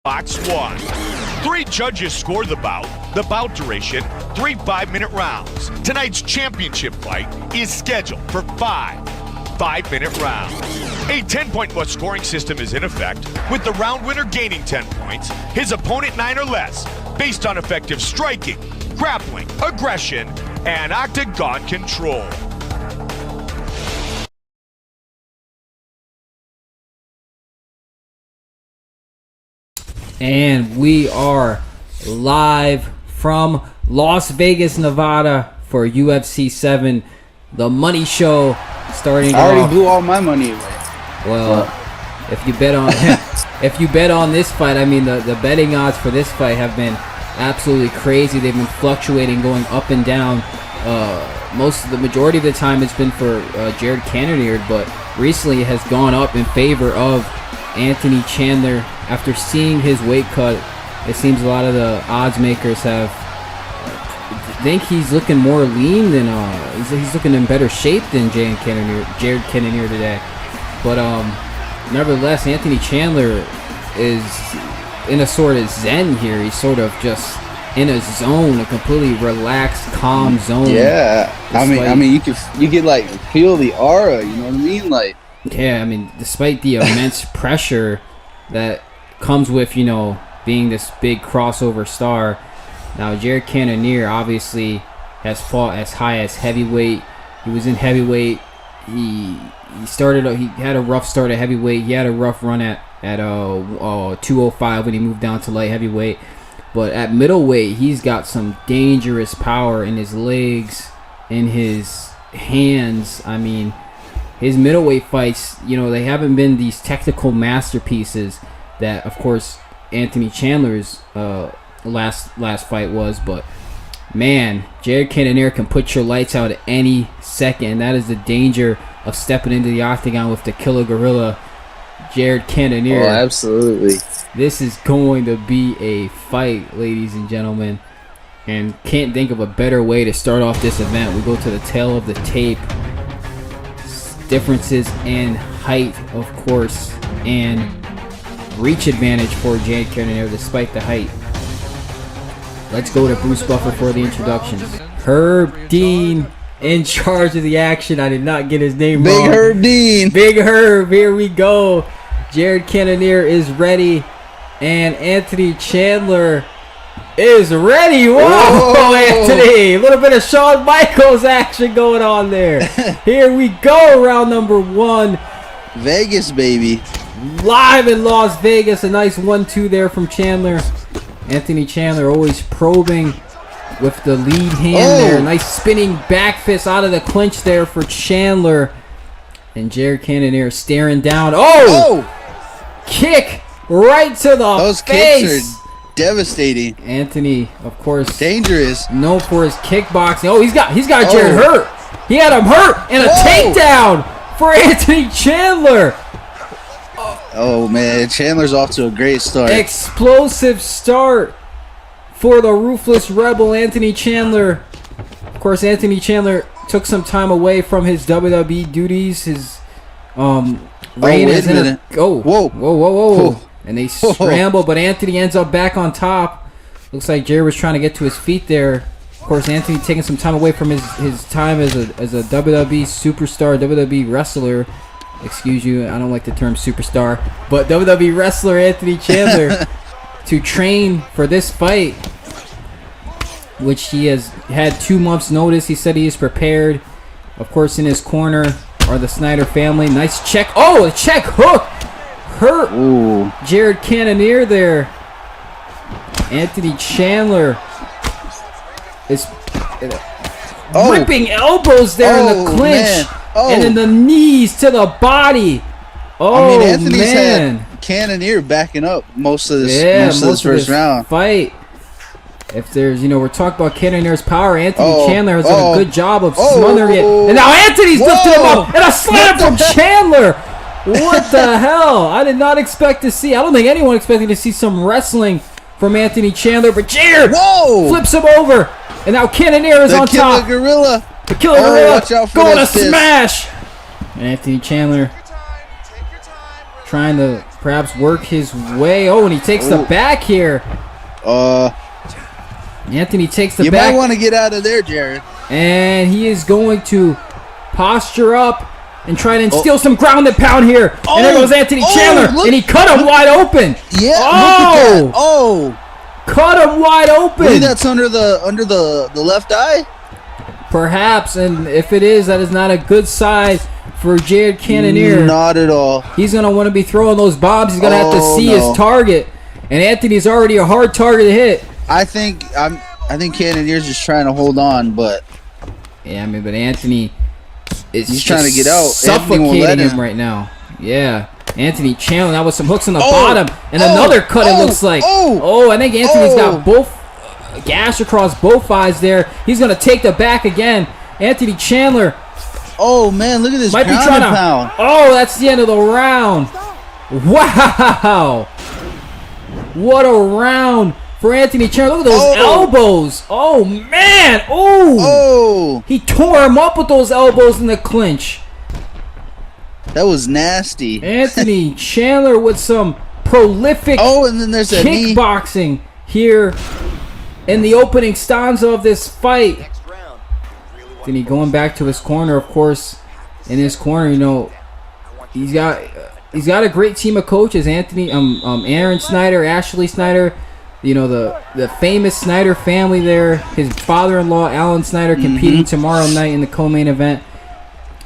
Box 1. 3 judges score the bout. The bout duration, 3 5-minute rounds. Tonight's championship fight is scheduled for 5 5-minute rounds. A 10-point plus scoring system is in effect, with the round winner gaining 10 points, his opponent 9 or less, based on effective striking, grappling, aggression, and octagon control. And we are live from Las Vegas, Nevada for UFC 7, the money show starting I already off. blew all my money away. Well, if you bet on if you bet on this fight, I mean the betting odds for this fight have been absolutely crazy. They've been fluctuating, going up and down. The majority of the time it's been for Jared Cannonier, but recently it has gone up in favor of Anthony Chandler. After seeing his weight cut, it seems a lot of the odds makers think he's looking more lean than he's looking in better shape than Jared Cannonier today. But nevertheless, Anthony Chandler is in a sort of zen here. He's sort of just in a zone, a completely relaxed, calm zone. Yeah, I mean, you can like feel the aura. You know what I mean? Like, yeah, I mean, despite the immense pressure that comes with, you know, being this big crossover star. Now, Jared Cannonier obviously has fought as high as heavyweight. He was in heavyweight. He had a rough start at heavyweight. He had a rough run at 205 when he moved down to light heavyweight. But at middleweight, he's got some dangerous power in his legs, in his hands. I mean, his middleweight fights, you know, they haven't been these technical masterpieces that, of course, Anthony Chandler's last fight was. But man, Jared Cannonier can put your lights out at any second. That is the danger of stepping into the octagon with the killer gorilla, Jared Cannonier. oh, absolutely. This is going to be a fight, ladies and gentlemen, and can't think of a better way to start off this event. We go to the tail of the tape. Differences in height, of course, and reach advantage for Jared Cannonier despite the height. Let's go to Bruce Buffer for the introductions. Herb Dean in charge of the action. I did not get his name wrong. Big Herb Dean. Big Herb, here we go. Jared Cannonier is ready, and Anthony Chandler is ready. Whoa, Anthony! A little bit of Shawn Michaels action going on there. Here we go, round number 1. Vegas, baby. Live in Las Vegas. A nice 1-2 there from Chandler. Anthony Chandler always probing with the lead hand there. Nice spinning back fist out of the clinch there for Chandler. And Jared Cannonier staring down. Kick right to the Those face. kicks are devastating. Anthony, of course, Dangerous. known for his kickboxing. Oh, he's got Jared hurt. He had him hurt, and a takedown for Anthony Chandler. Oh man, Chandler's off to a great start. Explosive start for the ruthless rebel Anthony Chandler. Of course, Anthony Chandler took some time away from his WWE duties. His reign as whoa. And they scramble, but Anthony ends up back on top. Looks like Jared was trying to get to his feet there. Of course, Anthony taking some time away from his time as a WWE superstar, WWE wrestler. Excuse you, I don't like the term superstar. But WWE wrestler Anthony Chandler to train for this fight, which he has had 2 months' notice. He said he is prepared. Of course, in his corner are the Snyder family. Nice check. Oh, a check hook. Hurt Jared Cannonier there. Anthony Chandler is ripping elbows there in the clinch. And then the knees to the body. Oh, I mean, Anthony's had Cannonier backing up most of this first round fight. If there's, we're talking about Cannonier's power. Anthony Chandler has done a good job of smothering it. And now Anthony's lifted him up. And a slam from Chandler. What the hell? I did not expect to see. I don't think anyone expected to see some wrestling from Anthony Chandler. But Jared flips him over. And now Cannonier is on top. The killer gorilla going to smash. And Anthony Chandler trying to perhaps work his way. Oh, and he takes the back here. Anthony takes the back. You might want to get out of there, Jared. And he is going to posture up and try to instill some ground and pound here. And there goes Anthony Chandler, and he cut him wide open. Yeah, look at that. Cut him wide open. Maybe that's under the left eye? Perhaps, and if it is, that is not a good sign for Jared Cannonier. Not at all. He's going to want to be throwing those bombs. He's going to have to see his target. And Anthony's already a hard target to hit. I think Cannonier's just trying to hold on, but yeah, I mean, but Anthony is he's trying to get out. Suffocating him right now. Yeah, Anthony Chandler now with some hooks on the bottom and another cut. It looks like. I think Anthony's got both gash across both eyes there. He's gonna take the back again. Anthony Chandler. Oh man, look at this. Might be trying to pound. Oh, that's the end of the round. Wow, what a round for Anthony Chandler. Look at those elbows. Oh, man. Oh. He tore him up with those elbows in the clinch. That was nasty. Anthony Chandler with some prolific and then there's kickboxing here in the opening stanza of this fight. Anthony going back to his corner, of course. In his corner, you know, he's got a great team of coaches. Anthony, Aaron Snyder, Ashley Snyder. You know, the famous Snyder family there. His father-in-law, Alan Snyder, competing tomorrow night in the co-main event.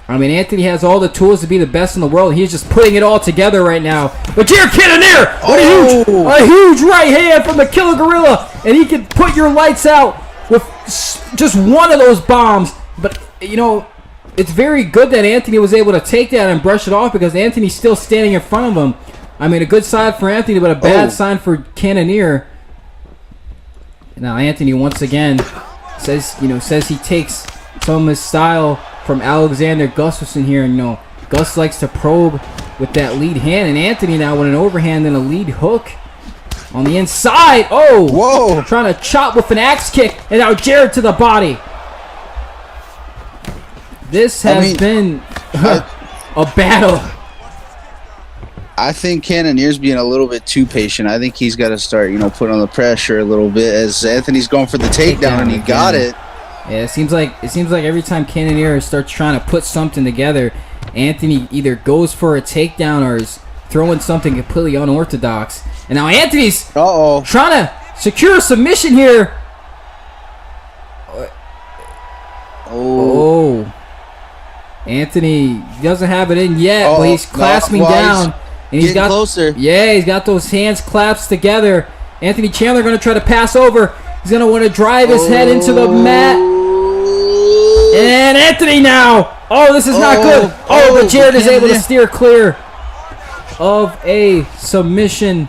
I mean, Anthony has all the tools to be the best in the world. He's just putting it all together right now. But Jared Cannonier, what a huge right hand from the Killer Gorilla. And he can put your lights out with just one of those bombs. But, you know, it's very good that Anthony was able to take that and brush it off because Anthony's still standing in front of him. I mean, a good sign for Anthony, but a bad sign for Cannonier. Now Anthony once again says he takes some of his style from Alexander Gustafsson here. And, you know, Gus likes to probe with that lead hand, and Anthony now with an overhand and a lead hook on the inside. Trying to chop with an axe kick, and now Jared to the body. This has been a battle. I think Cannonier's being a little bit too patient. I think he's got to start, putting on the pressure a little bit as Anthony's going for the takedown, and he got it. Yeah, it seems like every time Cannonier starts trying to put something together, Anthony either goes for a takedown or is throwing something completely unorthodox. And now Anthony's trying to secure a submission here. Anthony doesn't have it in yet, but he's clasping down. And he's got closer. Yeah, he's got those hands clasped together. Anthony Chandler going to try to pass over. He's going to want to drive his head into the mat. And Anthony now. This is not good. But Jared is able to steer clear of a submission.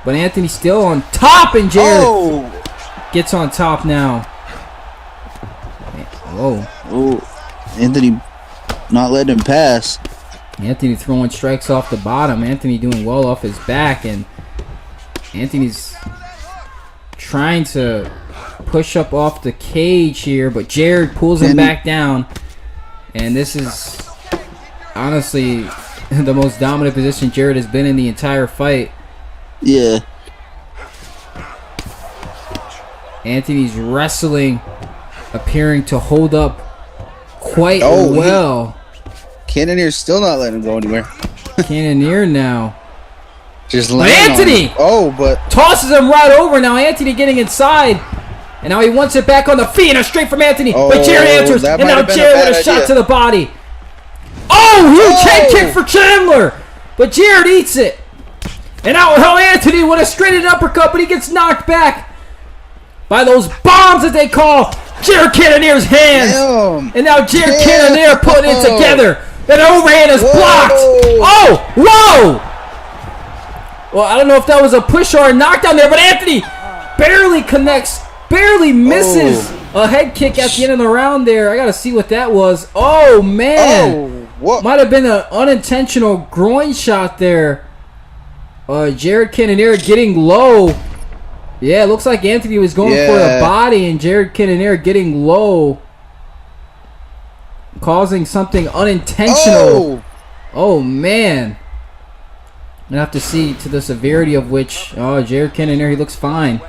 But Anthony's still on top, and Jared gets on top now. Anthony not letting him pass. Anthony throwing strikes off the bottom. Anthony doing well off his back, and Anthony's trying to push up off the cage here, but Jared pulls him back down. And this is honestly the most dominant position Jared has been in the entire fight. Yeah. Anthony's wrestling, appearing to hold up quite well. Cannonier's still not letting him go anywhere. Cannonier now. Just but Anthony! But tosses him right over. Now Anthony getting inside. And now he wants it back on the feet. And a straight from Anthony. But Jared answers. And now Jared with a shot to the body. Huge head kick for Chandler. But Jared eats it. And now Anthony with a straightened uppercut. But he gets knocked back by those bombs that they call Jared Cannonier's hands. Damn. And now Jared Cannonier putting it together. And overhand is blocked. Whoa! Well, I don't know if that was a push or a knockdown there, but Anthony barely connects, barely misses a head kick at the end of the round there. I got to see what that was. Oh, man. Might have been an unintentional groin shot there. Jared Cannonier getting low. Yeah, it looks like Anthony was going for a body, and Jared Cannonier getting low, causing something unintentional. Oh man. We'll have to see to the severity of which. Oh, Jared Cannonier, he looks fine.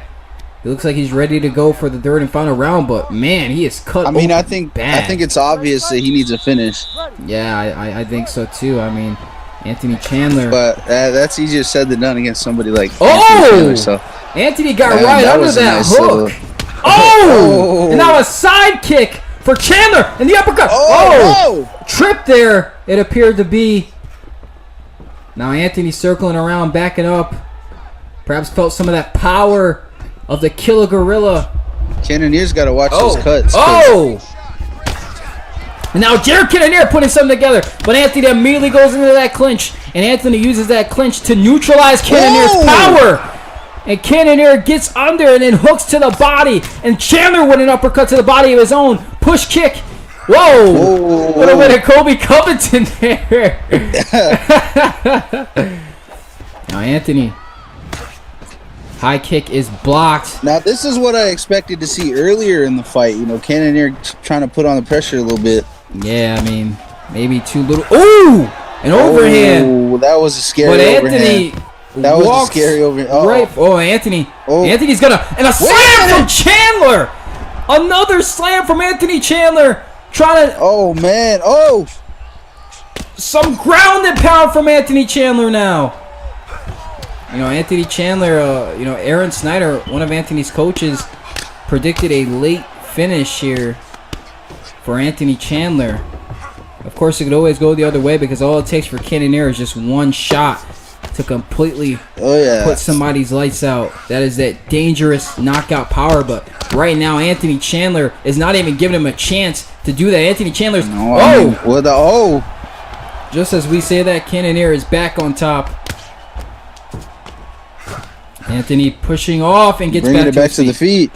He looks like he's ready to go for the third and final round, but man, he is cut. I mean, open I think bad. it's obvious that he needs a finish. Yeah, I think so too. I mean, Anthony Chandler. But that's easier said than done against somebody like Oh! Anthony Chandler, so. Anthony got Man, right that under was a that nice hook. little- Oh! And now a side kick for Chandler and the uppercut. Oh! Trip there, it appeared to be. Now Anthony circling around, backing up. Perhaps felt some of that power of the Killer Gorilla. Cannonier's got to watch those cuts. Oh! And now Jared Cannonier putting something together, but Anthony immediately goes into that clinch, and Anthony uses that clinch to neutralize Cannonier's power. And Cannonier gets under and then hooks to the body, and Chandler with an uppercut to the body of his own. Push kick. Whoa! Whoa. What a way to Kobe Covington there. Now Anthony. High kick is blocked. Now, this is what I expected to see earlier in the fight. You know, Cannonier trying to put on the pressure a little bit. Yeah, I mean, maybe too little. Ooh! An overhand. Oh, that was a scary But overhand. Anthony That was a walks scary overhand. Oh. right. Oh, Anthony. Oh. Anthony's gonna. And a slam from Chandler! Another slam from Anthony Chandler. Trying to. Oh, man. Oh! Some ground and pound from Anthony Chandler now. You know, Anthony Chandler, Aaron Snyder, one of Anthony's coaches, predicted a late finish here for Anthony Chandler. Of course, it could always go the other way because all it takes for Cannonier is just one shot to completely put somebody's lights out. That is that dangerous knockout power. But right now, Anthony Chandler is not even giving him a chance to do that. Anthony Chandler's... Just as we say that, Cannonier is back on top. Anthony pushing off and gets back to the feet.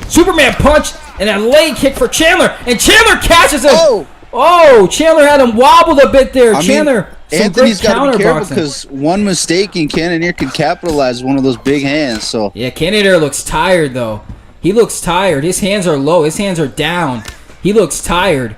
Superman punch and a leg kick for Chandler, and Chandler catches him. Oh, Chandler had him wobbled a bit there. Anthony's got to be careful because one mistake and Cannonier could capitalize one of those big hands. So yeah, Cannonier looks tired though. He looks tired. His hands are low. His hands are down. He looks tired.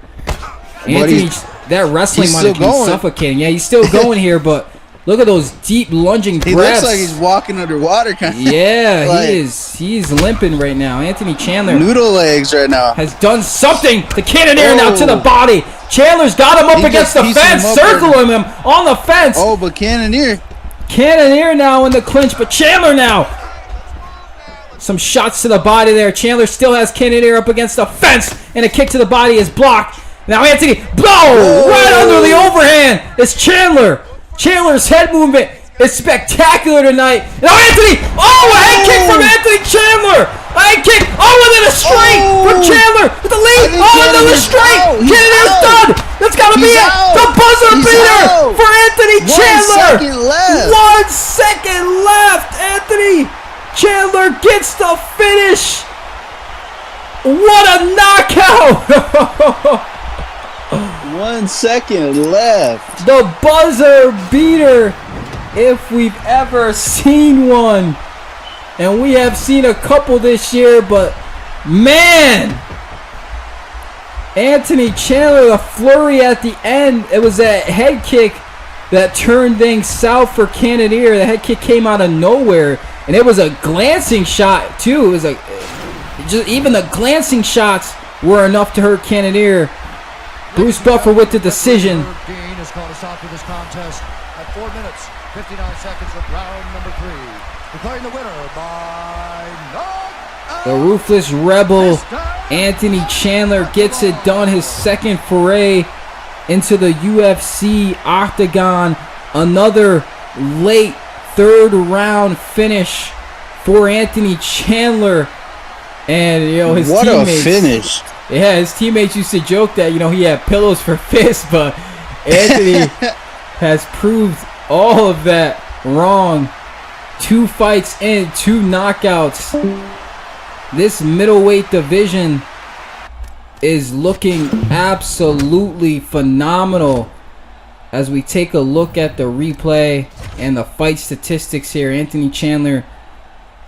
Anthony, that wrestling might have been suffocating. Yeah, he's still going here, but. Look at those deep lunging breaths. He looks like he's walking underwater kind of. Yeah, he is. He's limping right now. Anthony Chandler. Noodle legs right now. Has done something to Cannonier now to the body. Chandler's got him up against the fence, circling him on the fence. Oh, but Cannonier now in the clinch, but Chandler now. Some shots to the body there. Chandler still has Cannonier up against the fence, and a kick to the body is blocked. Now Anthony, right under the overhand. It's Chandler. Chandler's head movement is spectacular tonight. Now Anthony, a head kick from Anthony Chandler. A head kick, and then a straight from Chandler with the lead. Another straight. Cannonier's done. That's got to be it. The buzzer beater for Anthony Chandler. 1 second left. Anthony Chandler gets the finish. What a knockout. 1 second left. The buzzer beater, if we've ever seen one. And we have seen a couple this year, but man, Anthony Chandler, the flurry at the end. It was that head kick that turned things south for Cannonier. The head kick came out of nowhere, and it was a glancing shot too. It was even the glancing shots were enough to hurt Cannonier. Bruce Buffer with the decision. Dean has called a stop to this contest at 4 minutes, 59 seconds of round number 3. Declaring the winner by knockout. The Ruthless Rebel, Anthony Chandler, gets it done. His second foray into the UFC octagon. Another late third round finish for Anthony Chandler. And, his teammates. What a finish. Yeah, his teammates used to joke that, he had pillows for fists, but Anthony has proved all of that wrong. 2 fights in, 2 knockouts. This middleweight division is looking absolutely phenomenal. As we take a look at the replay and the fight statistics here, Anthony Chandler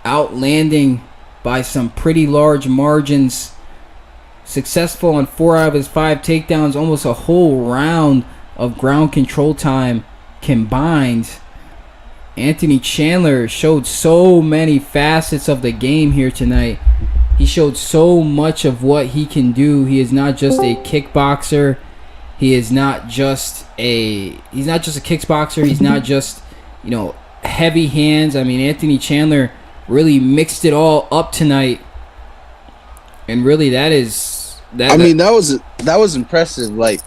outlanding by some pretty large margins. Successful on 4 out of his 5 takedowns, almost a whole round of ground control time combined. Anthony Chandler showed so many facets of the game here tonight. He showed so much of what he can do. He is not just a kickboxer. He is not just a kickboxer. He's not just, heavy hands. I mean, Anthony Chandler really mixed it all up tonight. And really that was impressive. Like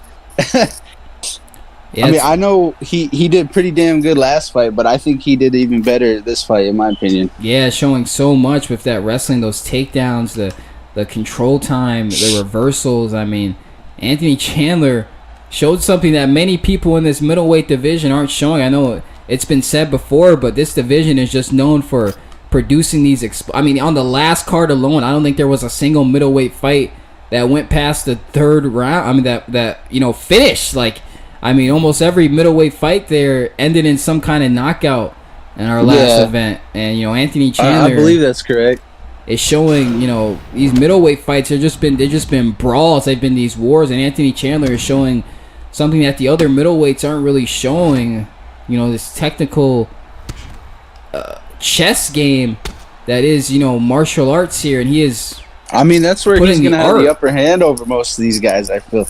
I mean, I know he did pretty damn good last fight, but I think he did even better this fight, in my opinion. Yeah, showing so much with that wrestling, those takedowns, the control time, the reversals. I mean, Anthony Chandler showed something that many people in this middleweight division aren't showing. I know it's been said before, but this division is just known for producing these. On the last card alone, I don't think there was a single middleweight fight that went past the third round. I mean, that finished. Almost every middleweight fight there ended in some kind of knockout in our last event. And, Anthony Chandler, I believe that's correct, is showing, these middleweight fights they've just been brawls. They've been these wars. And Anthony Chandler is showing something that the other middleweights aren't really showing. This technical chess game that is, martial arts here. And he is... that's where he's going to have the upper hand over most of these guys, I feel.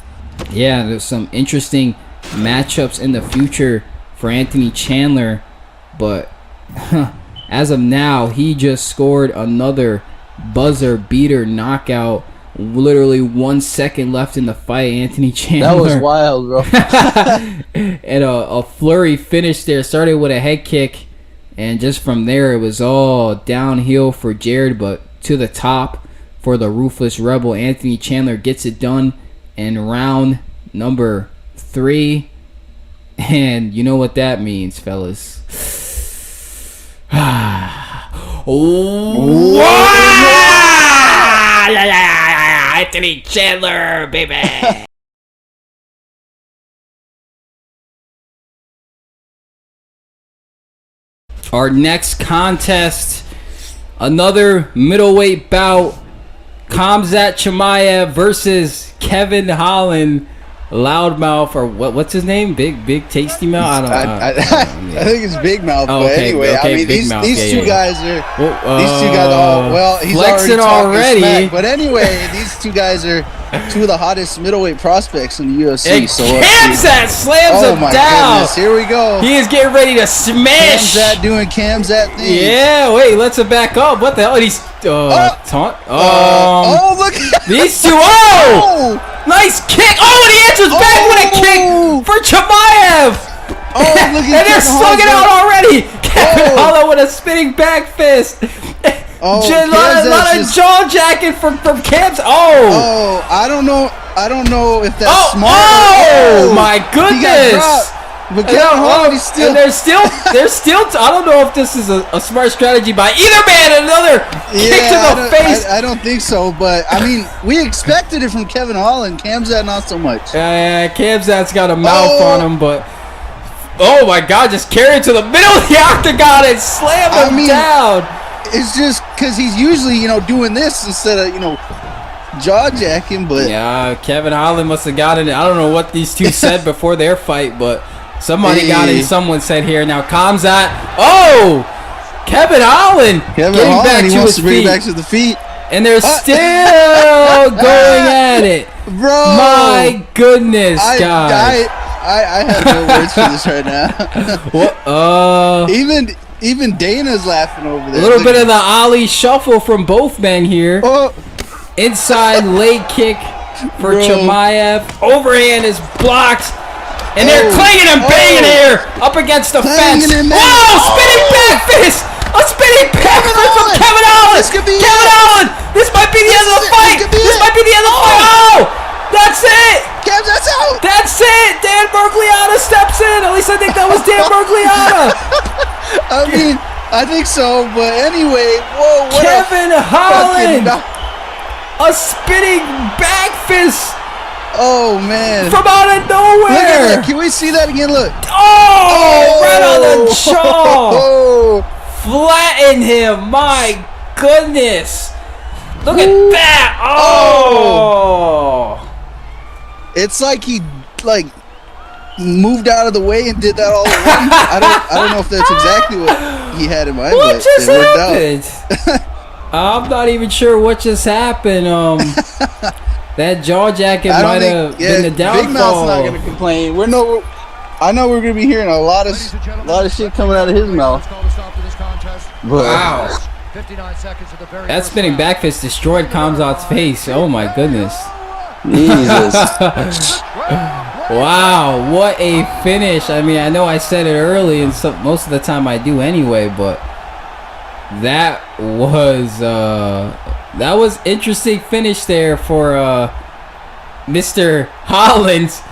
Yeah, there's some interesting matchups in the future for Anthony Chandler, but as of now, he just scored another buzzer beater knockout. Literally 1 second left in the fight. Anthony Chandler. That was wild, bro. And a flurry finish there. Started with a head kick, and just from there, it was all downhill for Jared, but to the top for the Ruthless Rebel. Anthony Chandler gets it done in round number 3, and you know what that means, fellas. Anthony Chandler, baby. Our next contest, another middleweight bout. Khamzat Chimaev versus Kevin Holland. Loudmouth, or what's his name? Big Tasty Mouth? I think it's Big Mouth, but okay, anyway, okay, these two guys are he's flexing already. Smack, but anyway, these two guys are two of the hottest middleweight prospects in the UFC. And Khamzat slams him down. Goodness, here we go. He is getting ready to smash. Khamzat doing Khamzat things. Yeah, wait, let's back up. What the hell? He's taunt. Look at these two. Nice kick. And he answers back with a kick for Chimaev. Look at and they're slugging out already. Kevin Holland with a spinning back fist. A lot of jaw jacking from Kev's. I don't know if that's smart. Oh my goodness. But Kevin Holland is still. And they're still. I don't know if this is a smart strategy by either man. Another kick to the face. I don't think so, but we expected it from Kevin Holland. Khamzat not so much. Yeah, Khamzat's got a mouth on him, but oh my God, just carry it to the middle of the octagon and slam him down. It's just because he's usually doing this instead of jaw jacking, but yeah, Kevin Holland must have gotten it. I don't know what these two said before their fight, but. Somebody got it. Someone said here. Now Khamzat. Kevin Holland. He wants to bring it back to the feet. And they're still going at it. Bro. My goodness, guys. I have no words for this right now. Even Dana's laughing over there. A little bit of the Ali shuffle from both men here. Inside leg kick for Chimaev. Overhand is blocked. And they're clanging and banging here up against the fence. Spinning back fist! A spinning back fist from Kevin Holland! Kevin Holland! This might be the end of the fight! This might be the end of the fight! That's it! Khamzat's out! That's it! Dan Bergliana steps in! At least I think that was Dan Bergliana! I think so, but anyway, whoa, what Kevin Holland! A spinning back fist! Oh man! From out of nowhere! Look at that! Can we see that again? Look! Right on the jaw! Flatten him! My goodness! Look at that! It's like he moved out of the way and did that all at once. I don't know if that's exactly what he had in mind. What but just it worked out. happened? I'm not even sure what just happened. That jaw jacket might have been the downfall. Big Mouth's not gonna complain. I know we're gonna be hearing a lot of shit coming out of his mouth. But, wow. That spinning back fist destroyed Kamzat's face. Oh my goodness. Jesus. Wow, what a finish. I mean, I know I said it early, and most of the time I do anyway, but that was interesting finish there for Mr. Hollins,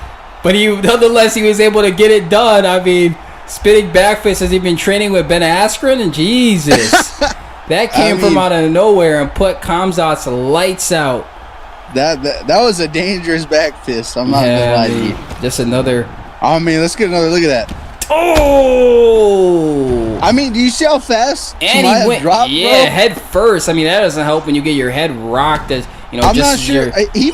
but nonetheless he was able to get it done. I mean, spinning back fist, has he been training with Ben Askren? And Jesus, that came from out of nowhere and put Kamzat's lights out. That was a dangerous back fist. I'm not gonna lie to you. Just another. I mean, let's get another look at that. Oh! I mean, do you see how fast? And he went, dropped, yeah, bro? head first. I mean, that doesn't help when you get your head rocked. As you know, I'm not sure. He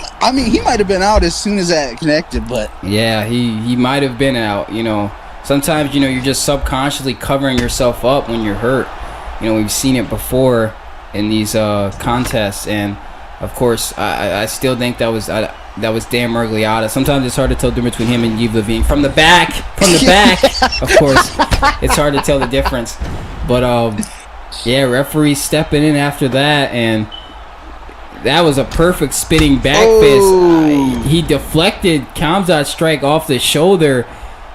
might have been out as soon as that connected, but yeah, he might have been out. You know, sometimes you're just subconsciously covering yourself up when you're hurt. You know, we've seen it before in these contests, and of course, I still think that was Dan Miragliotta. Sometimes it's hard to tell the difference between him and Yves Lavigne. From the back, of course, it's hard to tell the difference. But yeah, referee stepping in after that, and that was a perfect spinning back fist. He deflected Kamzat's strike off the shoulder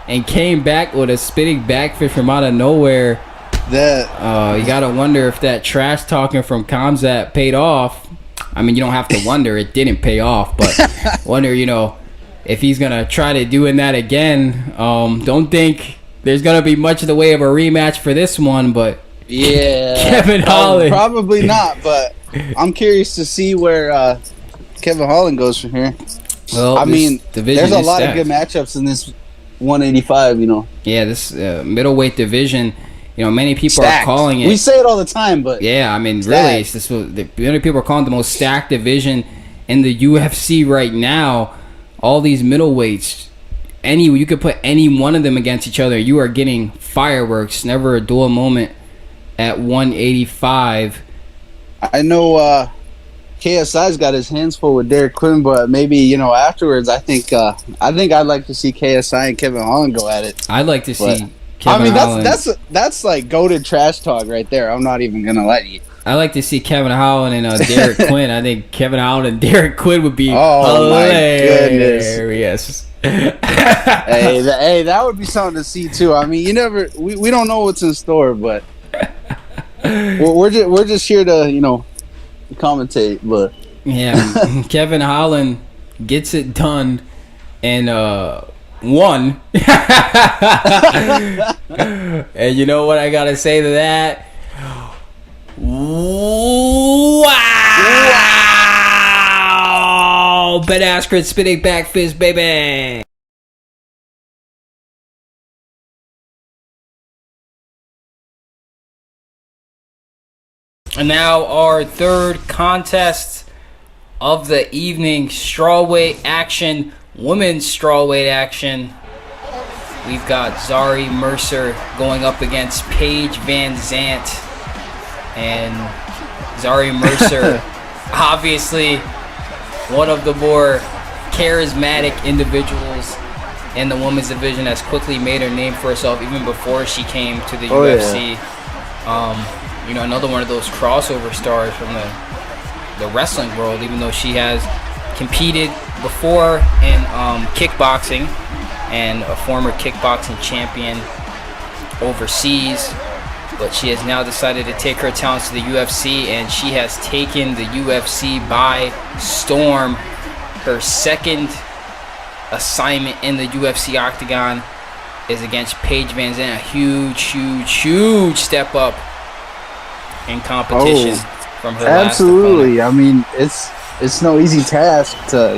and came back with a spinning back fist from out of nowhere. You gotta wonder if that trash talking from Kamzat paid off. I mean, you don't have to wonder. It didn't pay off, but wonder, if he's going to try to doing that again. Don't think there's going to be much of the way of a rematch for this one, but yeah, Kevin Holland. Probably not, but I'm curious to see where Kevin Holland goes from here. Well, I mean, there's a lot stacked. of good matchups in this 185, Yeah, this middleweight division. Many people stacked. are calling it. We say it all the time, but yeah, I mean, stacked. really, many people are calling it the most stacked division in the UFC right now. All these middleweights, you could put any one of them against each other. You are getting fireworks. Never a dull moment at 185. I know KSI's got his hands full with Derek Quinn, but maybe afterwards, I think I'd like to see KSI and Kevin Holland go at it. I'd like to see. Kevin Holland. That's like goated trash talk right there. I'm not even gonna let you. I like to see Kevin Holland and Derek Quinn. I think Kevin Holland and Derek Quinn would be hilarious. My goodness. hey, that would be something to see too. I mean, we don't know what's in store, but we're just here to commentate. But yeah, Kevin Holland gets it done and won. And you know what I gotta say to that? Wow! Ben Askren spinning back fist, baby. And now our third contest of the evening, strawweight action, women's strawweight action. We've got Zari Mercer going up against Paige Van Zant. And Zari Mercer, obviously one of the more charismatic individuals in the women's division, has quickly made her name for herself even before she came to the UFC. Yeah. Another one of those crossover stars from the wrestling world, even though she has competed before in kickboxing and a former kickboxing champion overseas, but she has now decided to take her talents to the UFC, and she has taken the UFC by storm. Her second assignment in the UFC octagon is against Paige Van Zandt. A huge step up in competition from her last opponent. I mean, it's no easy task to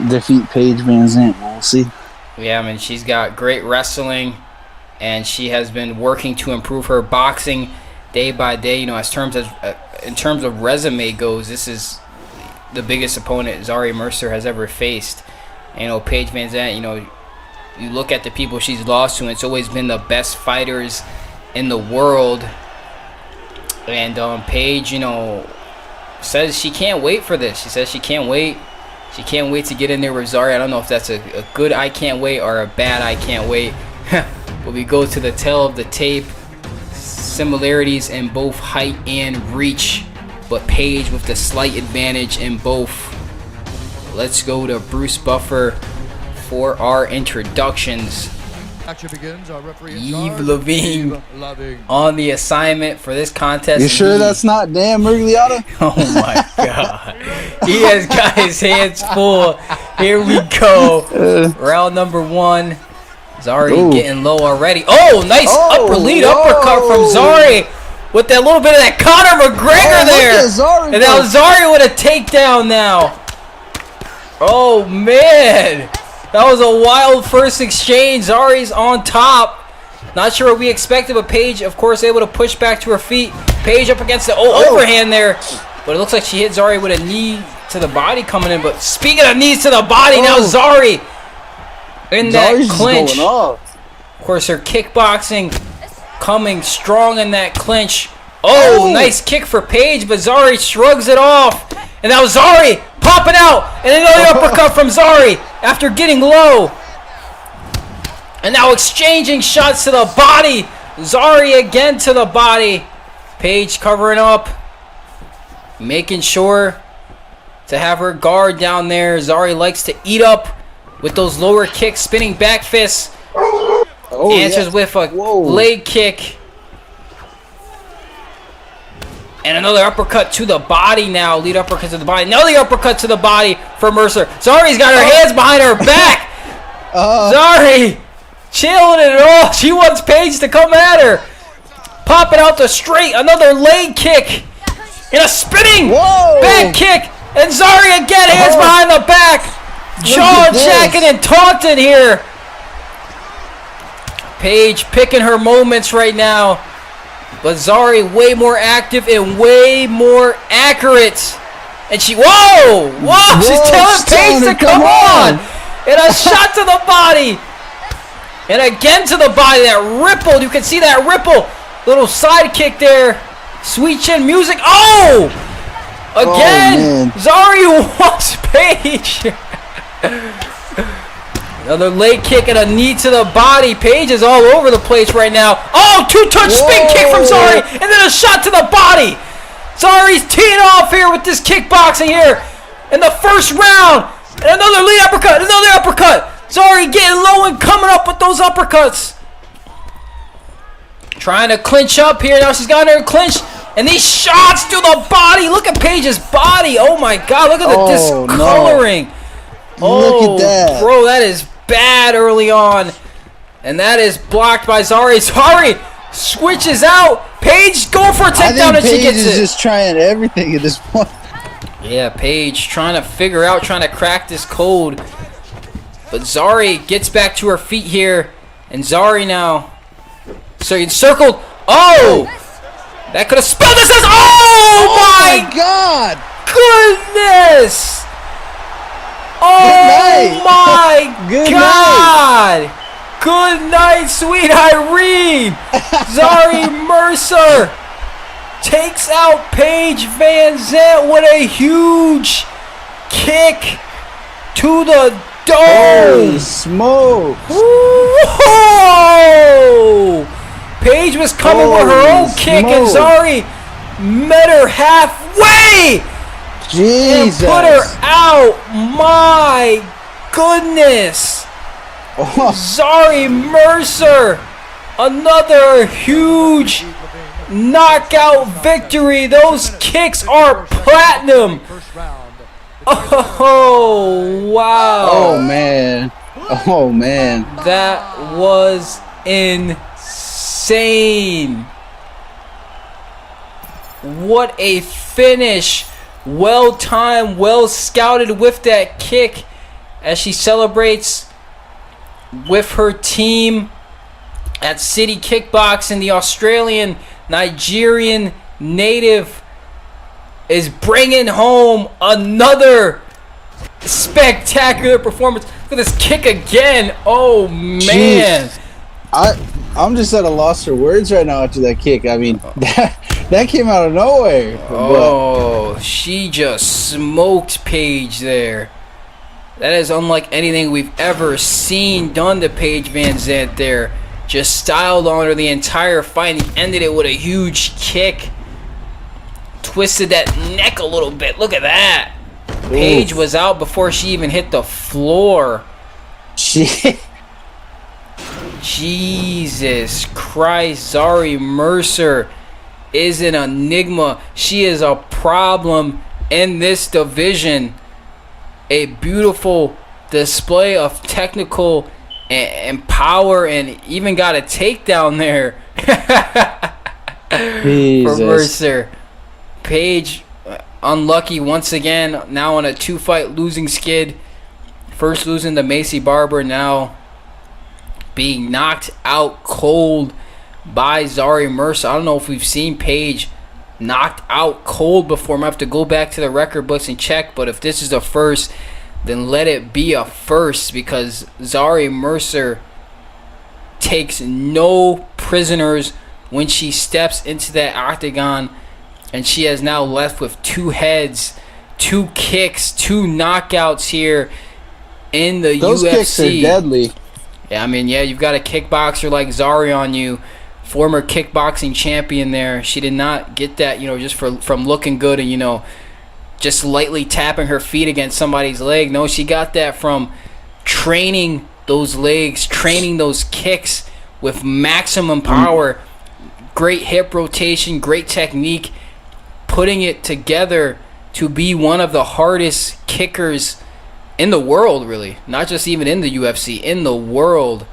defeat Paige Van Zandt. We'll see. Yeah, I mean, she's got great wrestling, and she has been working to improve her boxing day by day. In terms of resume goes, this is the biggest opponent Zari Mercer has ever faced. And, Paige Van Zandt, you look at the people she's lost to, and it's always been the best fighters in the world. And Paige, says she can't wait for this. She says she can't wait. She can't wait to get in there with Zari. I don't know if that's a good I can't wait or a bad I can't wait. But we go to the tail of the tape. Similarities in both height and reach, but Paige with the slight advantage in both. Let's go to Bruce Buffer for our introductions. Action begins. Our referee Yves Lavigne on the assignment for this contest. You sure that's not Dan Murgliata? Oh my God. He has got his hands full. Here we go. Round number 1. Zari getting low already. Oh, nice upper lead uppercut from Zari with that little bit of that Conor McGregor there. And now Zari with a takedown now. Oh, man. That was a wild first exchange. Zari's on top. Not sure what we expected, but Paige, of course, able to push back to her feet. Paige up against the overhand there. But it looks like she hit Zari with a knee to the body coming in. But speaking of knees to the body, now Zari in that clinch. Of course, her kickboxing coming strong in that clinch. Oh, nice kick for Paige, but Zari shrugs it off. And now Zari popping out. And another uppercut from Zari after getting low. And now exchanging shots to the body. Zari again to the body. Paige covering up. Making sure to have her guard down there. Zari likes to eat up with those lower kicks. Spinning back fists. Answers with a leg kick. And another uppercut to the body now. Lead uppercut to the body. Another uppercut to the body for Mercer. Zari's got her hands behind her back. Zari chilling it all. She wants Paige to come at her. Popping out the straight. Another leg kick. And a spinning back kick. And Zari again, hands behind the back. Jaw jacking and taunting here. Paige picking her moments right now. But Zari way more active and way more accurate. And she, she's telling Paige to come on. And a shot to the body. And again to the body. That rippled. You can see that ripple. Little side kick there. Sweet chin music. Again. Zari wants Paige. Another leg kick and a knee to the body. Paige is all over the place right now. Two-touch spin kick from Zari. And then a shot to the body. Zari's teeing off here with this kickboxing here. In the first round. And another lead uppercut. Another uppercut. Zari getting low and coming up with those uppercuts. Trying to clinch up here. Now she's got her clinch. And these shots to the body. Look at Paige's body. Oh my God. Look at the discoloring. Look at that. Bro, that is bad early on. And that is blocked by Zari. Zari switches out. Paige going for a takedown and she gets it. Paige is just trying everything at this point. Yeah, Paige trying to figure out, trying to crack this code. But Zari gets back to her feet here. And Zari now. So encircled. That could have spelled this as. My God. Goodness. My God. Good night, sweet Irene. Zari Mercer takes out Paige Van Zandt with a huge kick to the dome. Holy smoke. Whoa! Paige was coming with her own kick, and Zari met her halfway. Jesus. And put her out. My goodness. Zari Mercer. Another huge knockout victory. Those kicks are platinum. Oh, wow. Oh, man. That was insane. What a finish. Well timed, well scouted with that kick as she celebrates with her team at City Kickboxing. The Australian Nigerian native is bringing home another Spectacular performance. Look at this kick again. Oh, man. I'm just at a loss for words right now after that kick. I mean, that came out of nowhere. Oh, she just smoked Paige there. That is unlike anything we've ever seen done to Paige Van Zandt there. Just styled on her the entire fight and ended it with a huge kick. Twisted that neck a little bit. Look at that. Paige was out before she even hit the floor. Jesus Christ. Zari Mercer is an enigma. She is a problem in this division. A beautiful display of technical and power, and even got a takedown there for Mercer. Paige, unlucky once again, now on a 2-fight losing skid. First losing to Macy Barber, now being knocked out cold by Zari Mercer. I don't know if we've seen Paige knocked out cold before. I'm going to have to go back to the record books and check, but if this is the first, then let it be a first, because Zari Mercer takes no prisoners when she steps into that octagon, and she has now left with 2 heads, 2 kicks, 2 knockouts here in the Those UFC. Those kicks are deadly. Yeah, I mean, yeah, you've got a kickboxer like Zari on you, former kickboxing champion there. She did not get that, just from looking good and, just lightly tapping her feet against somebody's leg. No, she got that from training those legs, training those kicks with maximum power. Great hip rotation, great technique, putting it together to be one of the hardest kickers in the world, really. Not just even in the UFC, in the world.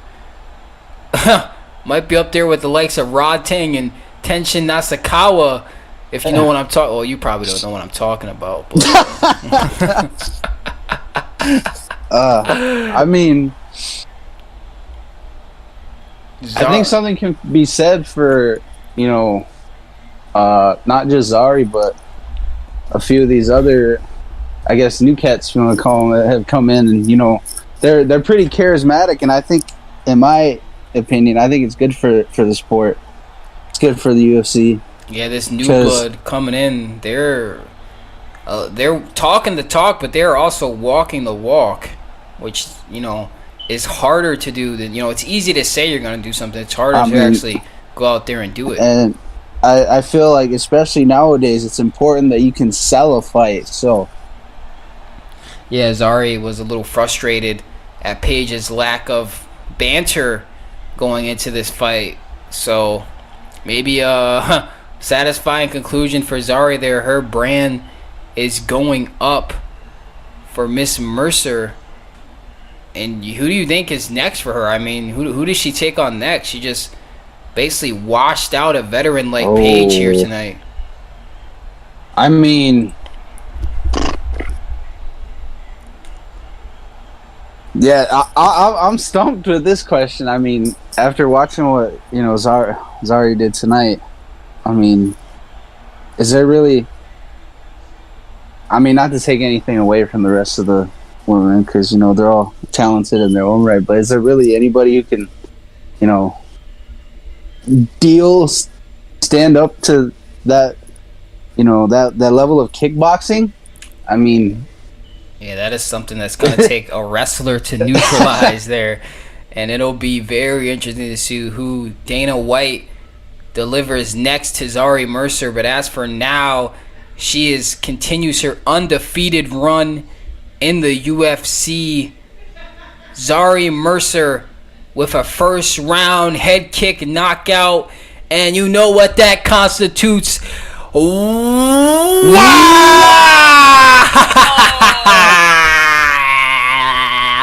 Might be up there with the likes of Rod Tang and Tenshin Nasukawa, if you know what I'm talking. Well, you probably don't know what I'm talking about. But I mean, I think something can be said for, not just Zari, but a few of these other, I guess, new cats, if you want to call them, that have come in, and they're pretty charismatic, and I think, in my opinion, I think it's good for the sport. It's good for the UFC. Yeah, this new blood coming in, they're talking the talk, but they're also walking the walk, which is harder to do than it's easy to say you're going to do something. It's harder to actually go out there and do it. And I feel like, especially nowadays, it's important that you can sell a fight. So yeah, Zari was a little frustrated at Paige's lack of banter going into this fight. So maybe a satisfying conclusion for Zari there. Her brand is going up for Miss Mercer. And who do you think is next for her? I mean, who does she take on next? She just basically washed out a veteran like Paige here tonight. I mean, yeah, I'm stumped with this question. I mean, after watching what Zari did tonight, I mean, is there really? I mean, not to take anything away from the rest of the women, because they're all talented in their own right, but is there really anybody who can, stand up to that, that level of kickboxing? I mean, yeah, that is something that's going to take a wrestler to neutralize there. And it'll be very interesting to see who Dana White delivers next to Zari Mercer. But as for now, she continues her undefeated run in the UFC. Zari Mercer with a first round head kick knockout. And you know what that constitutes?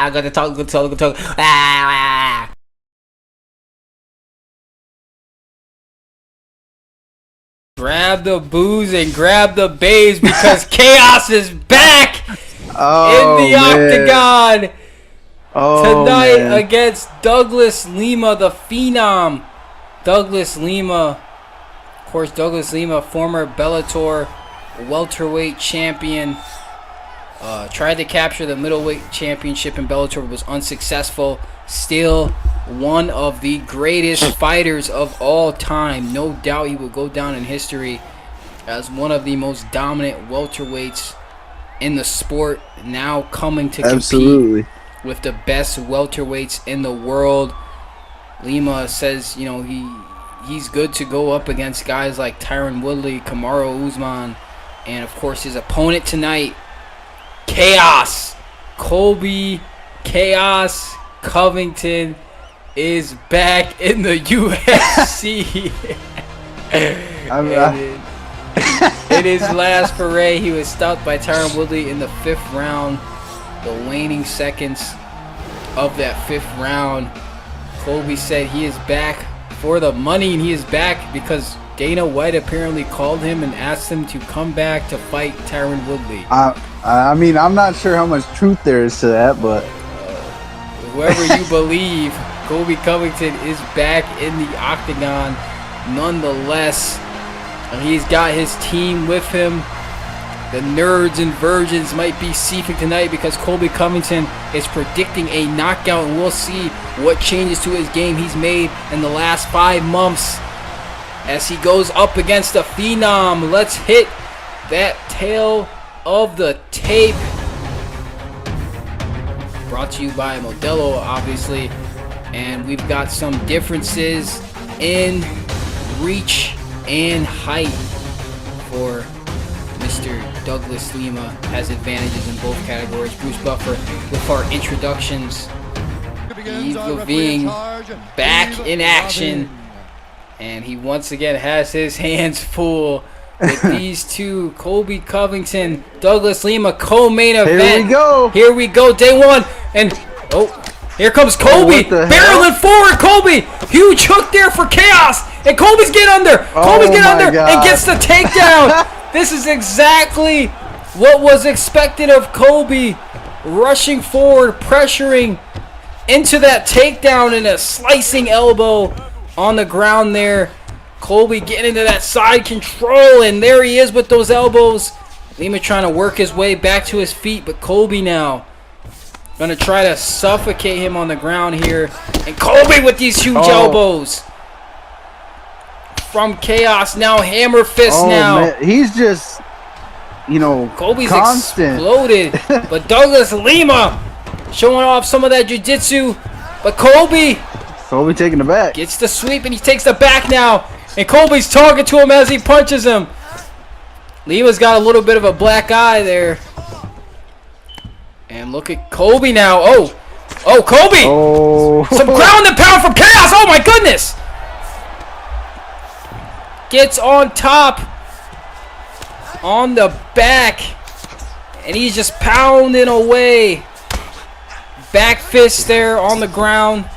I'm gonna talk. Grab the booze and grab the babes, because chaos is back in the octagon tonight against Douglas Lima, the Phenom. Douglas Lima, of course, former Bellator welterweight champion. Tried to capture the middleweight championship in Bellator, was unsuccessful. Still one of the greatest fighters of all time. No doubt he will go down in history as one of the most dominant welterweights in the sport. Now coming to compete with the best welterweights in the world. Lima says, you know, he's good to go up against guys like Tyron Woodley, Kamaru Usman, and of course his opponent tonight, Chaos. Colby Chaos Covington is back in the UFC. In his last foray, he was stopped by Tyron Woodley in the 5th round. The waning seconds of that 5th round. Colby said he is back for the money, and he is back because Dana White apparently called him and asked him to come back to fight Tyron Woodley. I mean, I'm not sure how much truth there is to that, but whoever you believe, Colby Covington is back in the octagon nonetheless. And he's got his team with him. The nerds and virgins might be seething tonight because Colby Covington is predicting a knockout, and we'll see what changes to his game he's made in the last 5 months as he goes up against a phenom. Let's hit that tail of the tape. Brought to you by Modelo, obviously. And we've got some differences in reach and height for Mr. Douglas Lima. Has advantages in both categories. Bruce Buffer with our introductions. Yves Lavigne back in action. And he once again has his hands full with these two. Colby Covington, Douglas Lima, co-main event. Here we go. Here we go, day one. And, here comes Colby. Barreling forward, Colby. Huge hook there for Chaos. And Colby's getting under. Colby's getting under and gets the takedown. This is exactly what was expected of Colby. Rushing forward, pressuring into that takedown, and a slicing elbow on the ground there. Colby getting into that side control, and there he is with those elbows. Lima trying to work his way back to his feet, but Colby now going to try to suffocate him on the ground here. And Colby with these huge elbows from Chaos. Now hammer fist now. Man. He's just, Colby's constant. Exploded. But Douglas Lima showing off some of that jiu-jitsu. But Colby taking the back. Gets the sweep, and he takes the back now. And Colby's talking to him as he punches him. Lima's got a little bit of a black eye there. And look at Colby now. Oh, Colby! Some ground and pound from Chaos. Oh my goodness! Gets on top, on the back, and he's just pounding away. Back fist there on the ground.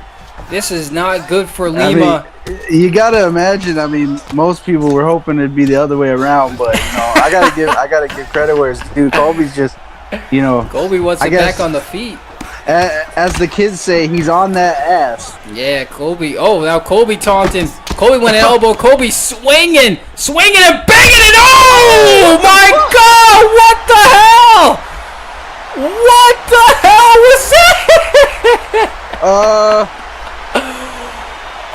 This is not good for Lima. You gotta imagine. Most people were hoping it'd be the other way around, but I gotta give credit where it's due. Colby's just, Colby wants it back on the feet. As the kids say, he's on that ass. Yeah, Colby. Oh, now Colby taunting. Colby went elbow. Colby swinging and banging it. Oh my God! What the hell? What the hell was that?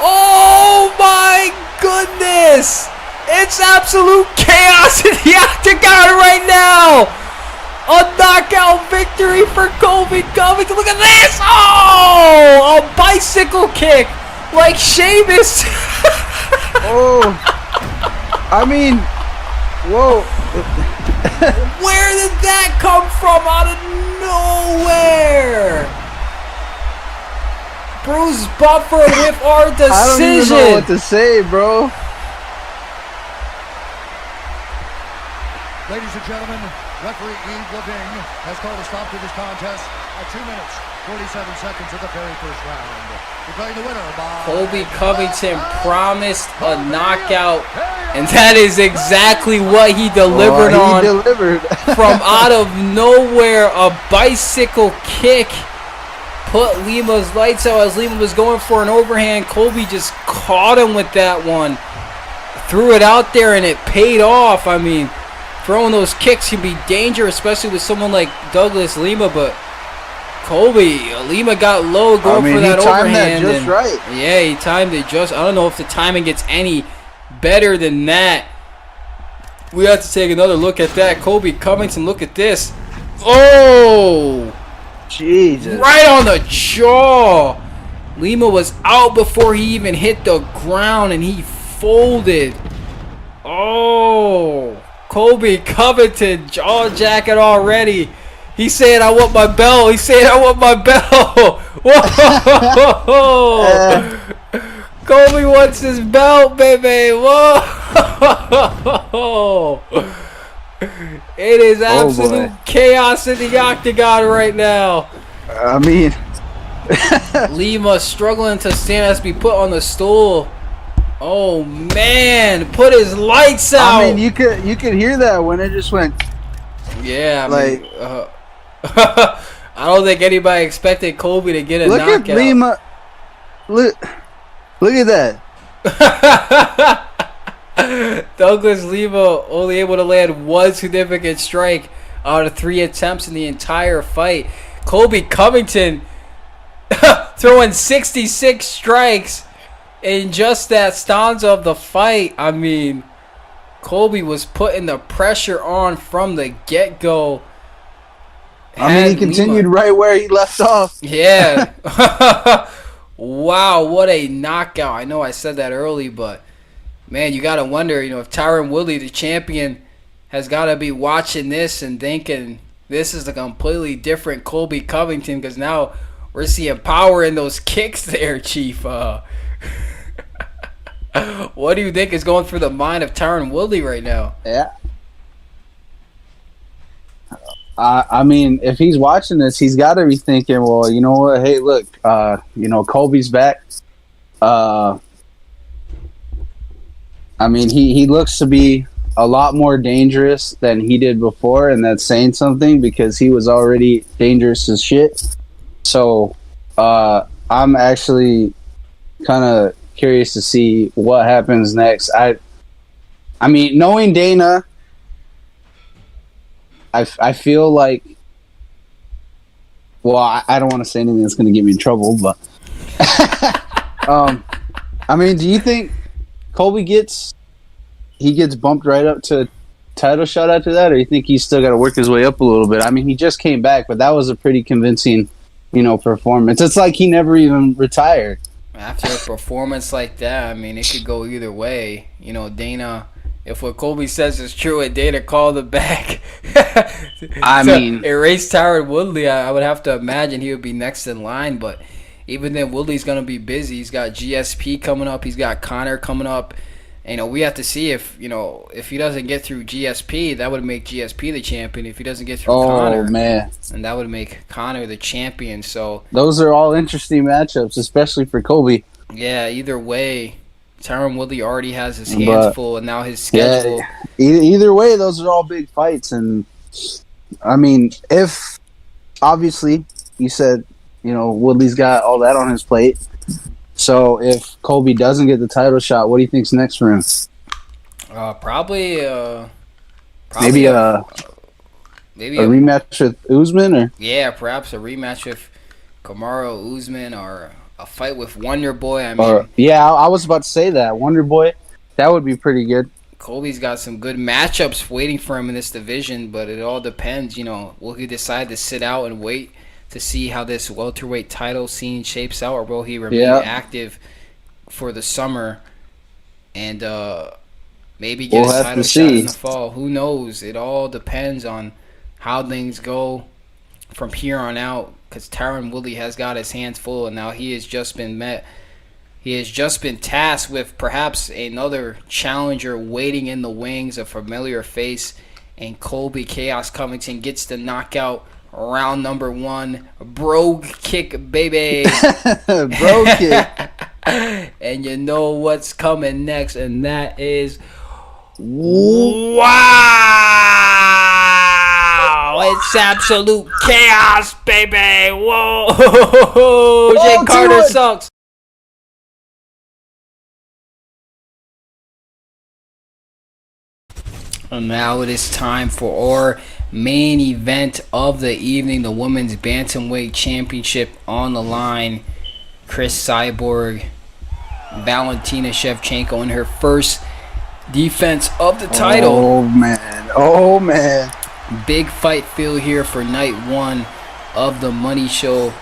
Oh my goodness! It's absolute chaos in the octagon right now. A knockout victory for Colby Covington. Look at this! Oh! A bicycle kick like Sheamus. Whoa. Where did that come from out of nowhere? Bruce Buffer with our decision. I don't even know what to say, bro. Ladies and gentlemen, referee Yves Lavigne has called a stop to this contest at 2 minutes, 47 seconds of the very first round. Declaring the winner by Colby Covington promised a knockout, and that is exactly what he delivered on. From out of nowhere, a bicycle kick put Lima's lights out as Lima was going for an overhand. Colby just caught him with that one. Threw it out there, and it paid off. throwing those kicks can be dangerous, especially with someone like Douglas Lima. But Lima got low going for that overhand. That just right. Yeah, he timed it just. I don't know if the timing gets any better than that. We have to take another look at that. Colby Covington, look at this. Oh! Jesus. Right on the jaw. Lima was out before he even hit the ground, and he folded. Oh! Colby Covington, jaw jacket already. He's saying, I want my belt. He's saying, I want my belt. Whoa! Colby wants his belt, baby. Whoa! It is absolute chaos in the octagon right now. I mean, Lima struggling to stand, has to be put on the stool. Oh man, put his lights out. I mean, you could hear that when it just went. Yeah, I don't think anybody expected Colby to get a knockout. Look at Lima. Look at that. Douglas Lima only able to land one significant strike out of 3 attempts in the entire fight. Colby Covington throwing 66 strikes in just that stanza of the fight. I mean, Colby was putting the pressure on from the get-go. I mean, he continued right where he left off. Yeah. Wow, what a knockout. I know I said that early, but man, you got to wonder, if Tyron Woodley, the champion, has got to be watching this and thinking this is a completely different Colby Covington, because now we're seeing power in those kicks there, Chief. What do you think is going through the mind of Tyron Woodley right now? Yeah. I mean, if he's watching this, he's got to be thinking, well, you know what? Hey, look, Colby's back. I mean, he looks to be a lot more dangerous than he did before, and that's saying something because he was already dangerous as shit. So I'm actually kind of curious to see what happens next. I mean, knowing Dana, I feel like, well, I don't want to say anything that's going to get me in trouble, but I mean, do you think Colby gets bumped right up to a title shot after that, or you think he's still got to work his way up a little bit? I mean, he just came back, but that was a pretty convincing, performance. It's like he never even retired. After a performance like that, I mean, it could go either way. Dana, if what Colby says is true and Dana called it back, I mean, erase Tyron Woodley, I would have to imagine he would be next in line. But even then, Woodley's going to be busy. He's got GSP coming up. He's got Connor coming up. We have to see if he doesn't get through GSP, that would make GSP the champion. If he doesn't get through Connor, man, and that would make Connor the champion. So those are all interesting matchups, especially for Colby. Yeah, either way, Tyron Woodley already has his hands full, and now his schedule. Yeah, either way, those are all big fights, and I mean, if obviously you said Woodley's got all that on his plate. So if Colby doesn't get the title shot, what do you think's next for him? Probably maybe a rematch with Usman, or perhaps a rematch with Kamaru Usman, or a fight with Wonder Boy. I mean, I was about to say that Wonder Boy, that would be pretty good. Colby's got some good matchups waiting for him in this division, but it all depends. Will he decide to sit out and wait to see how this welterweight title scene shapes out, or will he remain active for the summer and maybe get a title shot in the fall? Who knows? It all depends on how things go from here on out, because Tyron Woodley has got his hands full, and now he has just been tasked with perhaps another challenger waiting in the wings, a familiar face, and Colby Chaos Covington gets the knockout. Round number 1, brogue kick, baby. Brogue kick. And you know what's coming next, and that is wow! It's absolute chaos, baby. Whoa! Jay Carter sucks. And now it is time for our main event of the evening, the Women's Bantamweight Championship on the line. Chris Cyborg, Valentina Shevchenko in her first defense of the title. Oh, man. Big fight feel here for night one of the Money Show.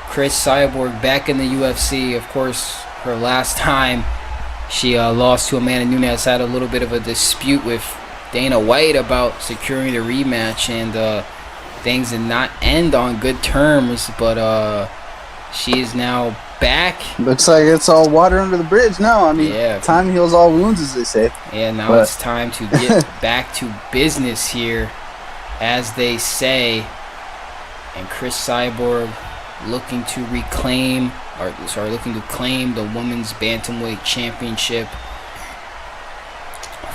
Chris Cyborg back in the UFC. Of course, her last time she lost to Amanda Nunes, had a little bit of a dispute with Dana White about securing the rematch, and things did not end on good terms, but she is now back. Looks like it's all water under the bridge now. I mean, yeah, time heals all wounds, as they say. Yeah, now it's time to get back to business here, as they say. And Chris Cyborg looking to claim the Women's Bantamweight Championship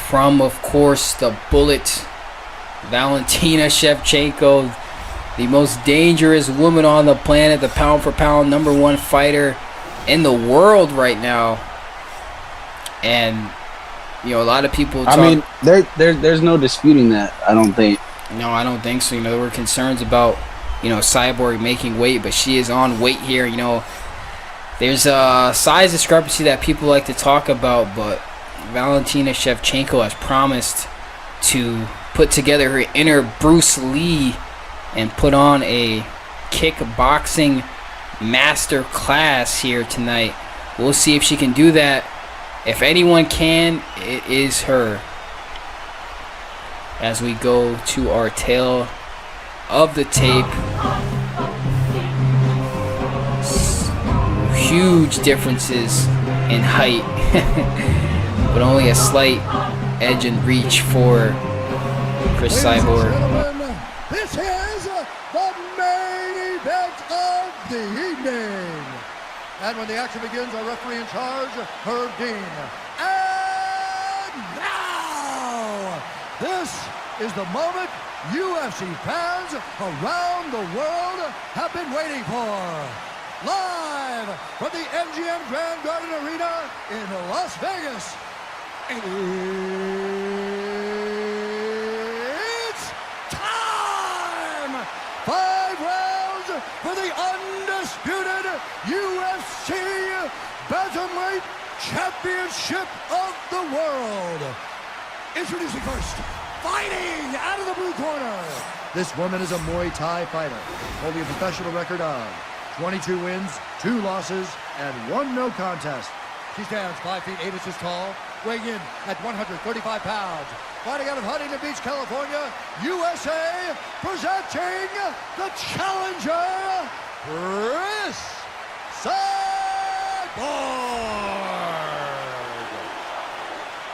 from, of course, the Bullet, Valentina Shevchenko, the most dangerous woman on the planet, the pound-for-pound #1 fighter in the world right now. And, you know, a lot of people talk... I mean, there's no disputing that, I don't think. No, I don't think so. You know, there were concerns about, you know, Cyborg making weight, but she is on weight here. You know, there's a size discrepancy that people like to talk about, but Valentina Shevchenko has promised to put together her inner Bruce Lee and put on a kickboxing master class here tonight. We'll see if she can do that. If anyone can, it is her. As we go to our tale of the tape, huge differences in height, but only a slight edge and reach for Chris Cyborg. This is the main event of the evening. And when the action begins, our referee in charge, Herb Dean. And now, this is the moment UFC fans around the world have been waiting for. Live from the MGM Grand Garden Arena in Las Vegas. It's time! 5 rounds for the undisputed UFC Bantamweight Championship of the world. Introducing first, fighting out of the blue corner. This woman is a Muay Thai fighter, holding a professional record of 22 wins, 2 losses, and 1 no contest. She stands 5 feet 8 inches tall, weighing in at 135 pounds. Fighting out of Huntington Beach, California, USA, presenting the challenger, Chris Cyborg.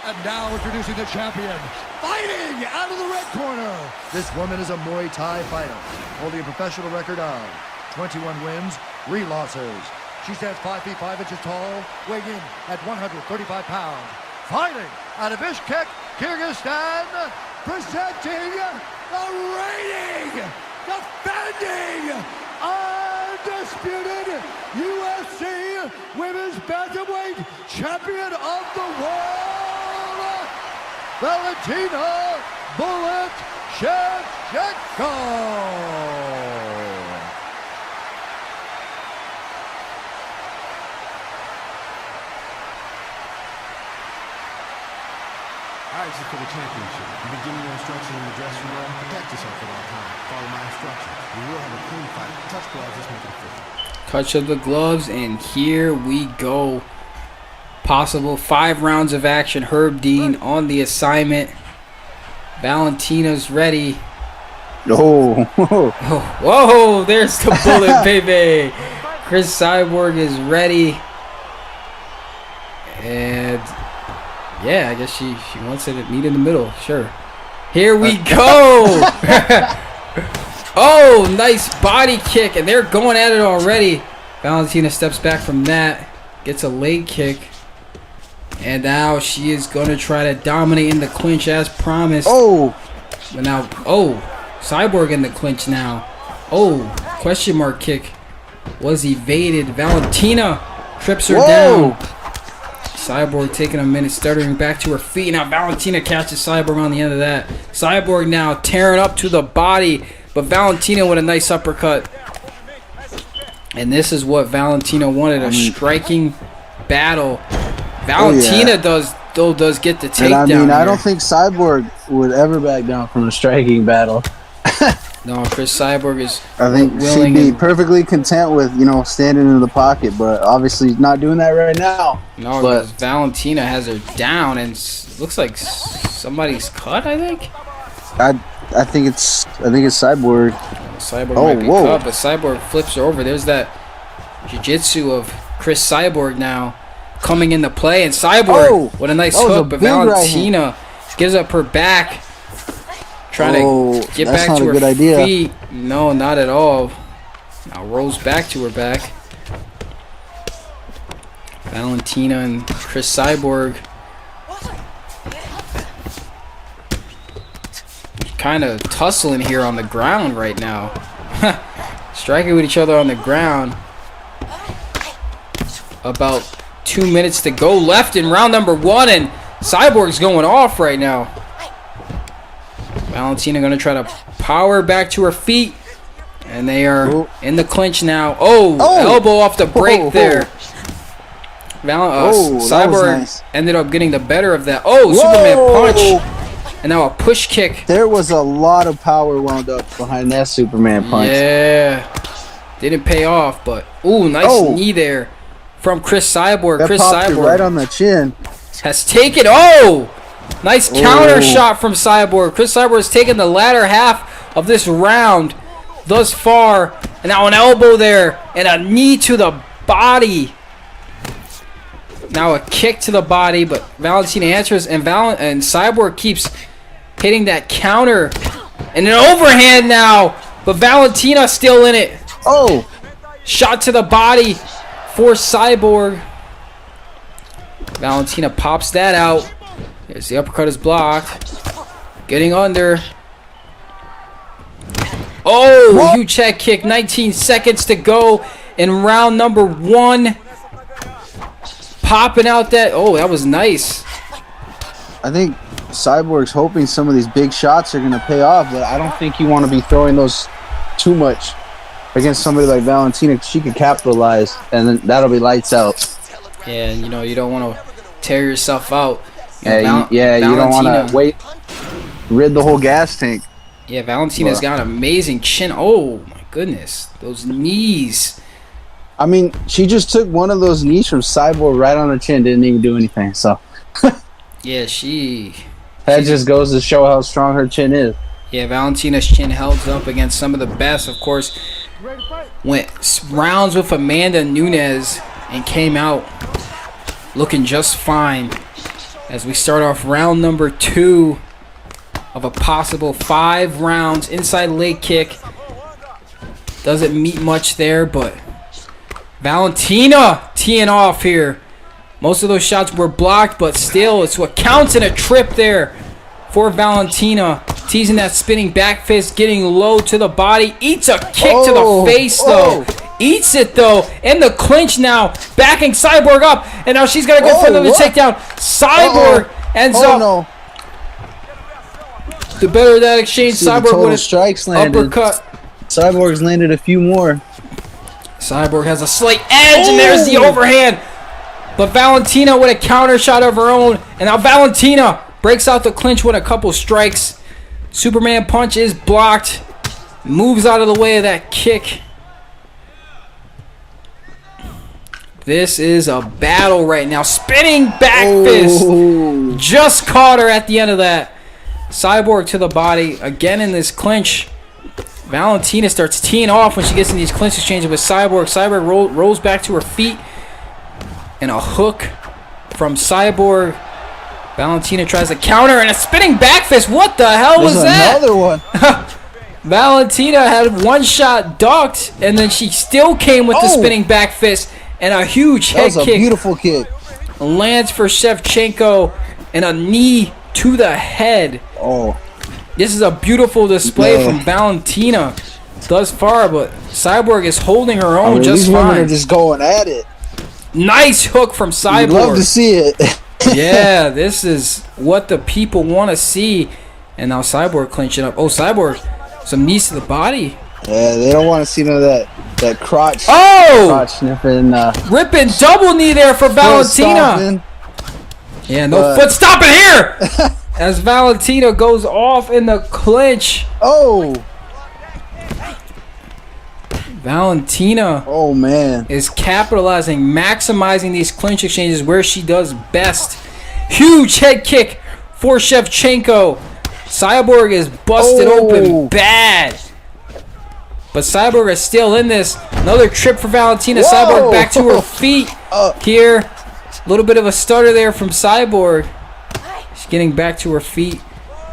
And now introducing the champion, fighting out of the red corner. This woman is a Muay Thai fighter, holding a professional record of 21 wins, 3 losses. She stands 5 feet 5 inches tall, weighing in at 135 pounds. Fighting out of Bishkek, Kyrgyzstan, presenting the reigning, defending, undisputed UFC Women's Bantamweight Champion of the World, Valentina "Bullet" Shevchenko. All right, this is for the championship. You've been giving your instructions in the dressing room. Protect yourself at all times. Follow my instructions. We will have a clean fight. Touch gloves. Let's make it official. Touch of the gloves, and here we go. Possible 5 rounds of action. Herb Dean on the assignment. Valentina's ready. Oh. Whoa, there's the bullet, baby. Chris Cyborg is ready. And yeah, I guess she wants to meet in the middle. Sure. Here we go. Oh, nice body kick. And they're going at it already. Valentina steps back from that. Gets a leg kick. And now she is going to try to dominate in the clinch as promised. Oh. But now, Cyborg in the clinch now. Question mark kick was evaded. Valentina trips her down. Cyborg taking a minute, stuttering back to her feet. Now Valentina catches Cyborg on the end of that. Cyborg now tearing up to the body, but Valentina with a nice uppercut. And this is what Valentina wanted, a striking battle. Valentina does get the takedown. And I mean, I don't think Cyborg would ever back down from a striking battle. No, Chris Cyborg is I think willing. she'd be perfectly content with, standing in the pocket, but obviously not doing that right now. No, but because Valentina has her down, and looks like somebody's cut, I think. I think it's Cyborg. Cyborg might be cut, but Cyborg flips her over. There's that jiu-jitsu of Chris Cyborg now coming into play, and Cyborg with a nice hook, but Valentina gives up her back, trying to get back to her feet. No, not at all. Now rolls back to her back. Valentina and Chris Cyborg kind of tussling here on the ground right now. Striking with each other on the ground. About 2 minutes to go left in round number 1, and Cyborg's going off right now. Valentina going to try to power back to her feet, and they are in the clinch now. Elbow off the break there. Cyborg ended up getting the better of that. Superman punch, and now a push kick. There was a lot of power wound up behind that Superman punch. Yeah, didn't pay off, but nice knee there from Chris Cyborg. That Chris popped Cyborg right on the chin. has taken. Nice counter shot from Cyborg. Chris Cyborg has taken the latter half of this round thus far, and now an elbow there and a knee to the body. Now a kick to the body, but Valentina answers, and Cyborg keeps hitting that counter, and an overhand now, but Valentina still in it. Shot to the body for Cyborg. Valentina pops that out. There's the uppercut is blocked. Getting under. Huge head kick. 19 seconds to go in round number 1. Popping out that. That was nice. I think Cyborg's hoping some of these big shots are going to pay off, but I don't think you want to be throwing those too much against somebody like Valentina. She could capitalize, and then that'll be lights out. Yeah, and you don't want to tear yourself out. You don't want to rid the whole gas tank. Yeah, Valentina's got an amazing chin. Oh my goodness, those knees. I mean, she just took one of those knees from Cyborg right on her chin, didn't even do anything. So yeah, that just goes to show how strong her chin is. Yeah, Valentina's chin held up against some of the best. Of course, went rounds with Amanda Nunes and came out looking just fine. As we start off round number 2 of a possible 5 rounds. Inside leg kick. Doesn't meet much there, but Valentina teeing off here. Most of those shots were blocked, but still, it's what counts in a trip there for Valentina. Teasing that spinning back fist, getting low to the body. Eats a kick to the face, though. Eats it, though. In the clinch now. Backing Cyborg up. And now she's going to go for the takedown. Cyborg ends up. The better of that exchange. Cyborg with a strikes landed. Uppercut. Cyborg's landed a few more. Cyborg has a slight edge, and there's the overhand. But Valentina with a counter shot of her own. And now Valentina breaks out the clinch with a couple strikes. Superman punch is blocked. Moves out of the way of that kick. This is a battle right now. Spinning back fist. Just caught her at the end of that. Cyborg to the body. Again in this clinch. Valentina starts teeing off when she gets in these clinch exchanges with Cyborg. Cyborg rolls back to her feet. And a hook from Cyborg. Valentina tries to counter and a spinning back fist. What the hell was that? Another one. Valentina had one shot ducked, and then she still came with the spinning back fist and a huge head kick. That was a beautiful kick. Lands for Shevchenko and a knee to the head. This is a beautiful display from Valentina thus far, but Cyborg is holding her own just these fine. women are just going at it. Nice hook from Cyborg. You'd love to see it. Yeah, this is what the people want to see. And now Cyborg clinching up. Oh, Cyborg, some knees to the body. Yeah, they don't want to see none of that crotch. Oh! Crotch sniffing. Ripping double knee there for Valentina. Yeah, no foot stopping here. As Valentina goes off in the clinch. Oh! Valentina Oh, man. is capitalizing, maximizing these clinch exchanges where she does best. Huge head kick for Shevchenko. Cyborg is busted open bad. But Cyborg is still in this. Another trip for Valentina. Whoa. Cyborg back to her feet here. A little bit of a stutter there from Cyborg. She's getting back to her feet.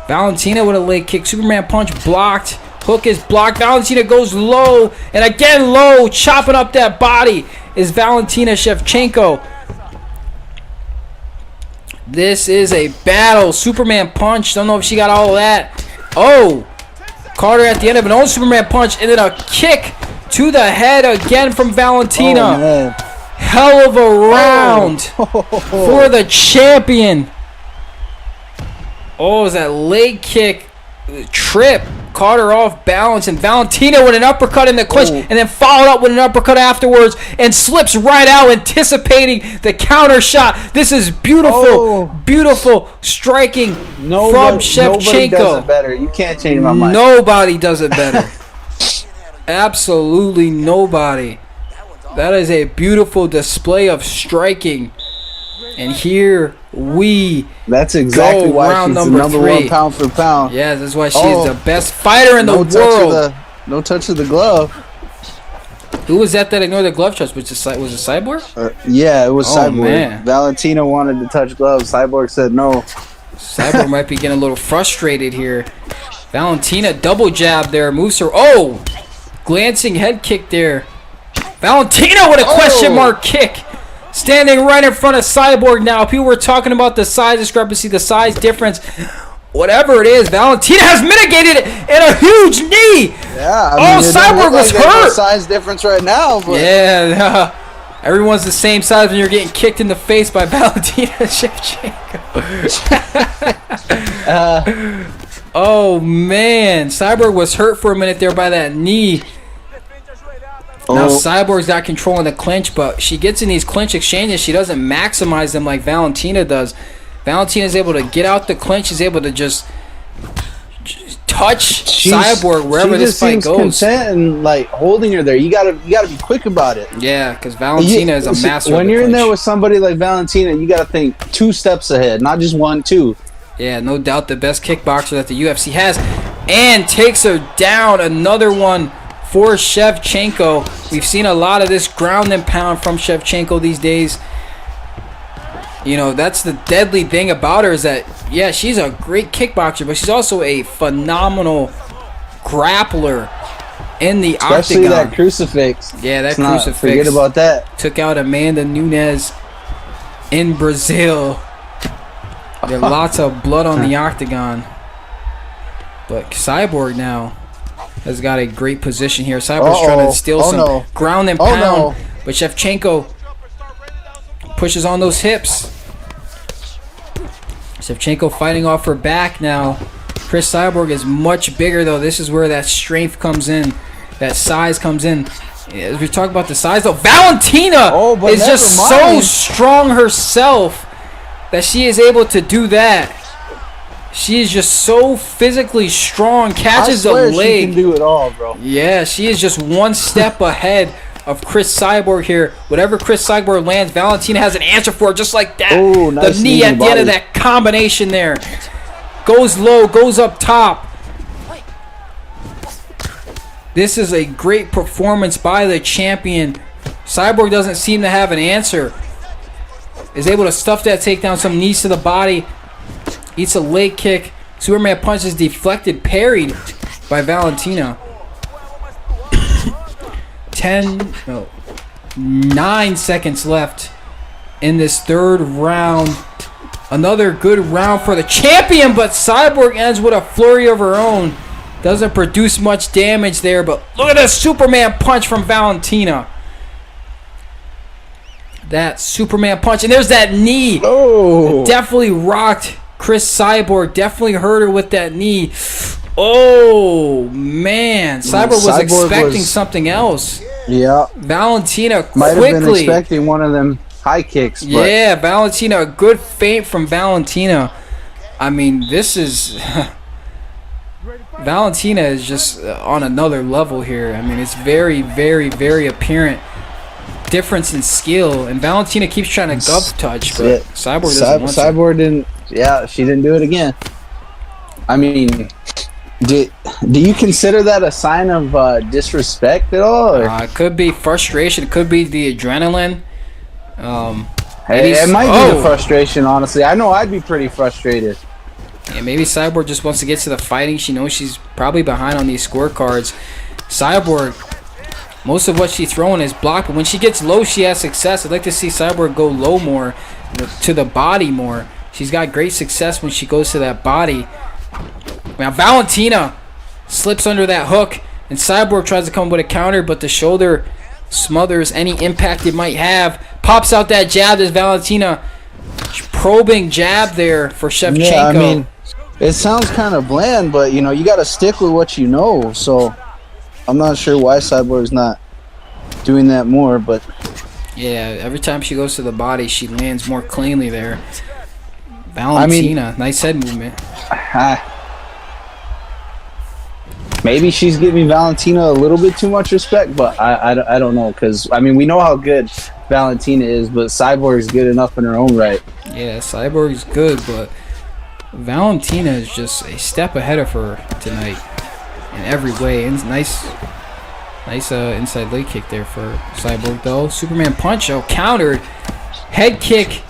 Valentina with a leg kick. Superman punch blocked. Hook is blocked. Valentina goes low. And again low. Chopping up that body is Valentina Shevchenko. This is a battle. Superman punch. Don't know if she got all of that. Oh. Carter at the end of an own Superman punch. And then a kick to the head again from Valentina. Oh, man. Hell of a round for the champion. Oh, is that leg kick trip? Carter off balance, and Valentina with an uppercut in the clinch, and then followed up with an uppercut afterwards, and slips right out, anticipating the counter shot. This is beautiful, beautiful striking from Shevchenko. Nobody does it better. You can't change my mind. Nobody does it better. Absolutely nobody. That is a beautiful display of striking. And here we That's exactly go. why Round she's the number number 3. one pound for pound. Yeah, that's why she is the best fighter in the world. No touch of the glove. Who was that ignored the glove touch? Was it Cyborg? Yeah, it was Cyborg. Man. Valentina wanted to touch gloves. Cyborg said no. Cyborg might be getting a little frustrated here. Valentina double jab there. Moves her. Oh! Glancing head kick there. Valentina with a question mark kick. Standing right in front of Cyborg now. People were talking about the size discrepancy, the size difference. Whatever it is, Valentina has mitigated it in a huge knee. Yeah. Cyborg was hurt. Size difference right now. But Yeah. Everyone's the same size when you're getting kicked in the face by Valentina Shevchenko. Oh, man. Cyborg was hurt for a minute there by that knee. Now Cyborg's got control in the clinch, but she gets in these clinch exchanges. She doesn't maximize them like Valentina does. Valentina's able to get out the clinch. She's able to just touch Cyborg wherever this fight goes. Content and like holding her there. You gotta be quick about it. Yeah, because Valentina is a master. When you're in there with somebody like Valentina, you gotta think 2 steps ahead, not just 1, 2. Yeah, no doubt the best kickboxer that the UFC has, and takes her down. Another one for Shevchenko. We've seen a lot of this ground and pound from Shevchenko these days. You know, that's the deadly thing about her is that, yeah, she's a great kickboxer, but she's also a phenomenal grappler in the Especially octagon. that crucifix. Yeah, that crucifix. Forget about that. Took out Amanda Nunes in Brazil. There lots of blood on the octagon. But Cyborg now has got a great position here. Cyborg's trying to steal some ground and pound. But Shevchenko pushes on those hips. Shevchenko fighting off her back now. Chris Cyborg is much bigger, though. This is where that strength comes in. That size comes in. As we talk about the size, though, Valentina is just so strong herself that she is able to do that. She is just so physically strong. Catches the leg. She can do it all, bro. Yeah, she is just one step ahead of Chris Cyborg here. Whatever Chris Cyborg lands, Valentina has an answer for it just like that. Ooh, nice the knee at the end of that combination there. Goes low, goes up top. This is a great performance by the champion. Cyborg doesn't seem to have an answer. Is able to stuff that takedown, some knees to the body. Eats a leg kick. Superman punch is deflected, parried by Valentina. 9 seconds left in this third round. Another good round for the champion, but Cyborg ends with a flurry of her own. Doesn't produce much damage there, but look at the Superman punch from Valentina. that Superman punch. And there's that knee. Oh. Definitely rocked Chris Cyborg. Definitely hurt her with that knee. Oh, man. Cyborg was expecting something else. Yeah. Valentina Might quickly. have been expecting one of them high kicks. But Yeah, Valentina. A good feint from Valentina. I mean, this is... Valentina is just on another level here. I mean, it's very, very, very apparent difference in skill. And Valentina keeps trying to gov touch, but Cyborg doesn't want to. Cyborg didn't. Yeah, she didn't do it again. I mean, do you consider that a sign of disrespect at all? Or? It could be frustration. It could be the adrenaline. It might be the frustration, honestly. I know I'd be pretty frustrated. Yeah, maybe Cyborg just wants to get to the fighting. She knows she's probably behind on these scorecards. Cyborg, most of what she's throwing is blocked, but when she gets low, she has success. I'd like to see Cyborg go low more, to the body more. She's got great success when she goes to that body. Now, Valentina slips under that hook, and Cyborg tries to come with a counter, but the shoulder smothers any impact it might have. Pops out that jab as Valentina probing jab there for Shevchenko. Yeah, I mean, it sounds kind of bland, but you know, you got to stick with what you know. So I'm not sure why Cyborg's not doing that more, but yeah, every time she goes to the body, she lands more cleanly there. Valentina, nice head movement. Maybe she's giving Valentina a little bit too much respect, but I don't know, because I mean, we know how good Valentina is, but Cyborg's good enough in her own right. Yeah, Cyborg's good, but Valentina is just a step ahead of her tonight in every way. And nice inside leg kick there for Cyborg, though. Superman punch, countered. Head kick,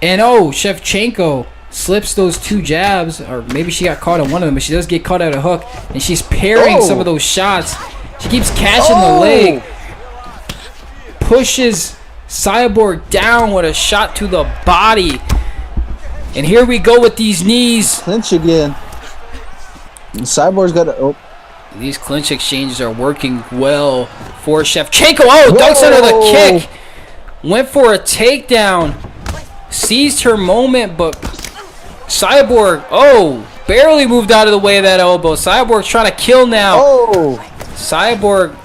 and Shevchenko slips those two jabs, or maybe she got caught on one of them, but she does get caught at a hook, and she's parrying some of those shots. She keeps catching the leg. Pushes Cyborg down with a shot to the body. And here we go with these knees. Clinch again. And Cyborg's got to... These clinch exchanges are working well for Shevchenko. Dunks under the kick. Went for a takedown. Seized her moment, but Cyborg, barely moved out of the way of that elbow. Cyborg's trying to kill now. Cyborg,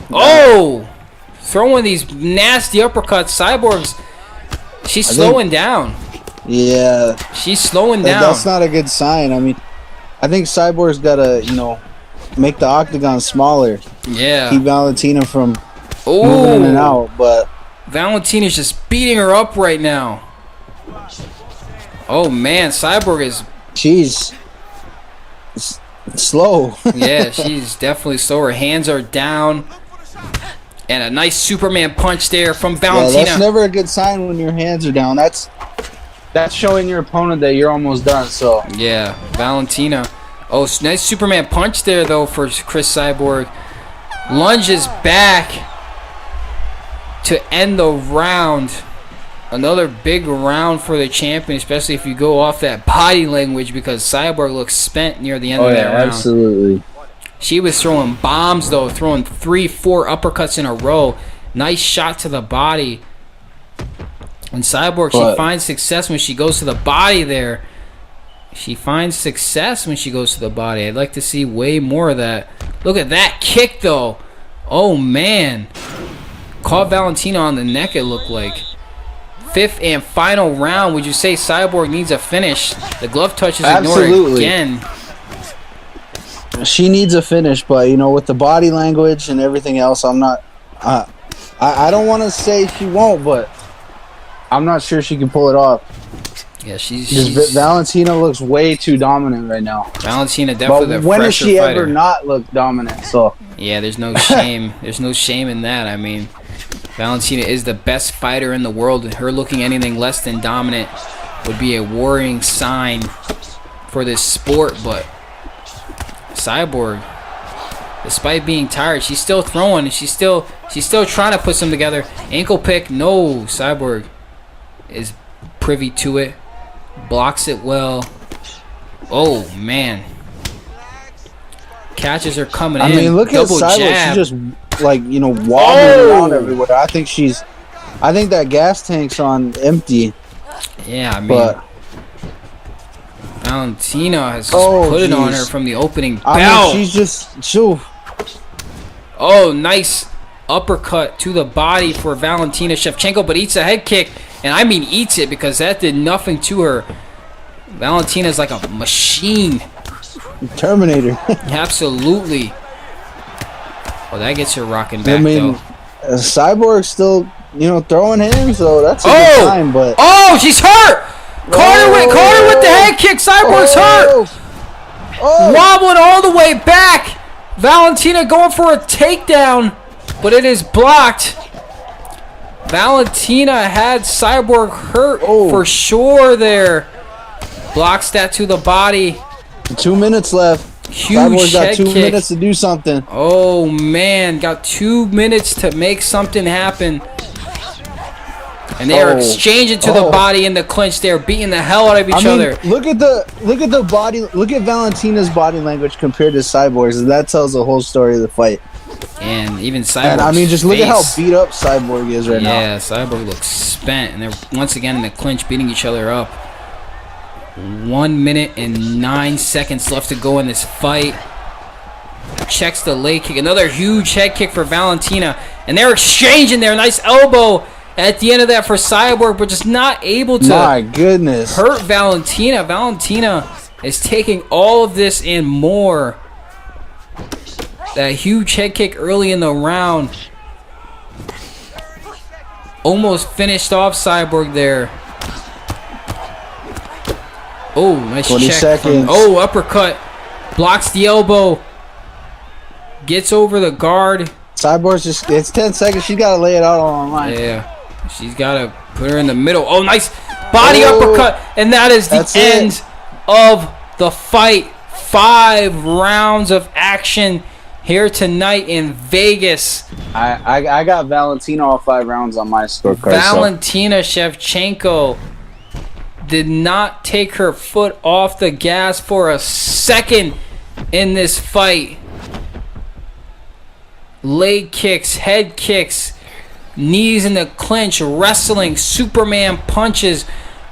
throwing these nasty uppercuts. She's slowing down. Yeah. She's slowing down. That's not a good sign. I mean, I think Cyborg's got to, make the octagon smaller. Yeah. Keep Valentina from moving in and out, but... Valentina's just beating her up right now. Oh, man. Cyborg is... She's slow. Yeah, she's definitely slow. Her hands are down. And a nice Superman punch there from Valentina. Yeah, that's never a good sign when your hands are down. That's showing your opponent that you're almost done. So yeah, Valentina. Nice Superman punch there though for Chris Cyborg. Lunges back to end the round. Another big round for the champion, especially if you go off that body language, because Cyborg looks spent near the end of that round. Absolutely. She was throwing bombs, though, throwing 3-4 uppercuts in a row. Nice shot to the body. And Cyborg, she finds success when she goes to the body there. She finds success when she goes to the body. I'd like to see way more of that. Look at that kick, though. Oh, man. Caught Valentina on the neck, it looked like. Fifth and final round. Would you say Cyborg needs a finish? The glove touch is ignored again. She needs a finish, but with the body language and everything else, I'm not. I don't want to say she won't, but I'm not sure she can pull it off. Yeah, she's Valentina looks way too dominant right now. Valentina definitely. But when has she ever not looked dominant? So yeah, there's no shame. There's no shame in that. I mean, Valentina is the best fighter in the world, and her looking anything less than dominant would be a worrying sign for this sport. But Cyborg, despite being tired, she's still throwing, and she's still trying to put some together. Ankle pick, no. Cyborg is privy to it, blocks it well. Oh man, catches are coming in. I mean, look at Cyborg. She's just wobbling around everywhere. I think she's I think that gas tank's on empty. Yeah, I mean, But Valentina has just Oh, put it on jeez. her from the opening I bell. mean, she's just shoo. Oh, nice uppercut to the body for Valentina Shevchenko, but eats a head kick. And I mean eats it because that did nothing to her. Valentina's like a machine. Terminator. Absolutely. Oh, that gets her rocking back, I mean, though. Cyborg's still, throwing hands, so that's a good time. But Oh, she's hurt! Caught her with the head kick. Cyborg's hurt! Oh, Wobbling all the way back. Valentina going for a takedown, but it is blocked. Valentina had Cyborg hurt for sure there. Blocks that to the body. 2 minutes left. Huge Cyborg's got head 2 kick. minutes to do something. Oh, man. Got 2 minutes to make something happen. And they are exchanging to the body in the clinch. They're beating the hell out of each other. Look at the body. Look at Valentina's body language compared to Cyborg's. And that tells the whole story of the fight. And even Cyborg. And I mean, just look at how beat up Cyborg is right now. Yeah, Cyborg looks spent, and they're once again in the clinch, beating each other up. 1 minute and 9 seconds left to go in this fight. Checks the leg kick. Another huge head kick for Valentina. And they're exchanging there. Nice elbow at the end of that for Cyborg, but just not able to My goodness. hurt Valentina. Valentina is taking all of this and more. That huge head kick early in the round almost finished off Cyborg there. Oh, nice 20 check. seconds. Uppercut. Blocks the elbow. Gets over the guard. Cyborg's just, it's 10 seconds. She's got to lay it out on line. Yeah. She's got to put her in the middle. Oh, nice body uppercut. And that is the end of the fight. 5 rounds of action here tonight in Vegas. I got Valentina all 5 rounds on my scorecard. Valentina Shevchenko did not take her foot off the gas for a second in this fight. Leg kicks, head kicks, knees in the clinch, wrestling, Superman punches.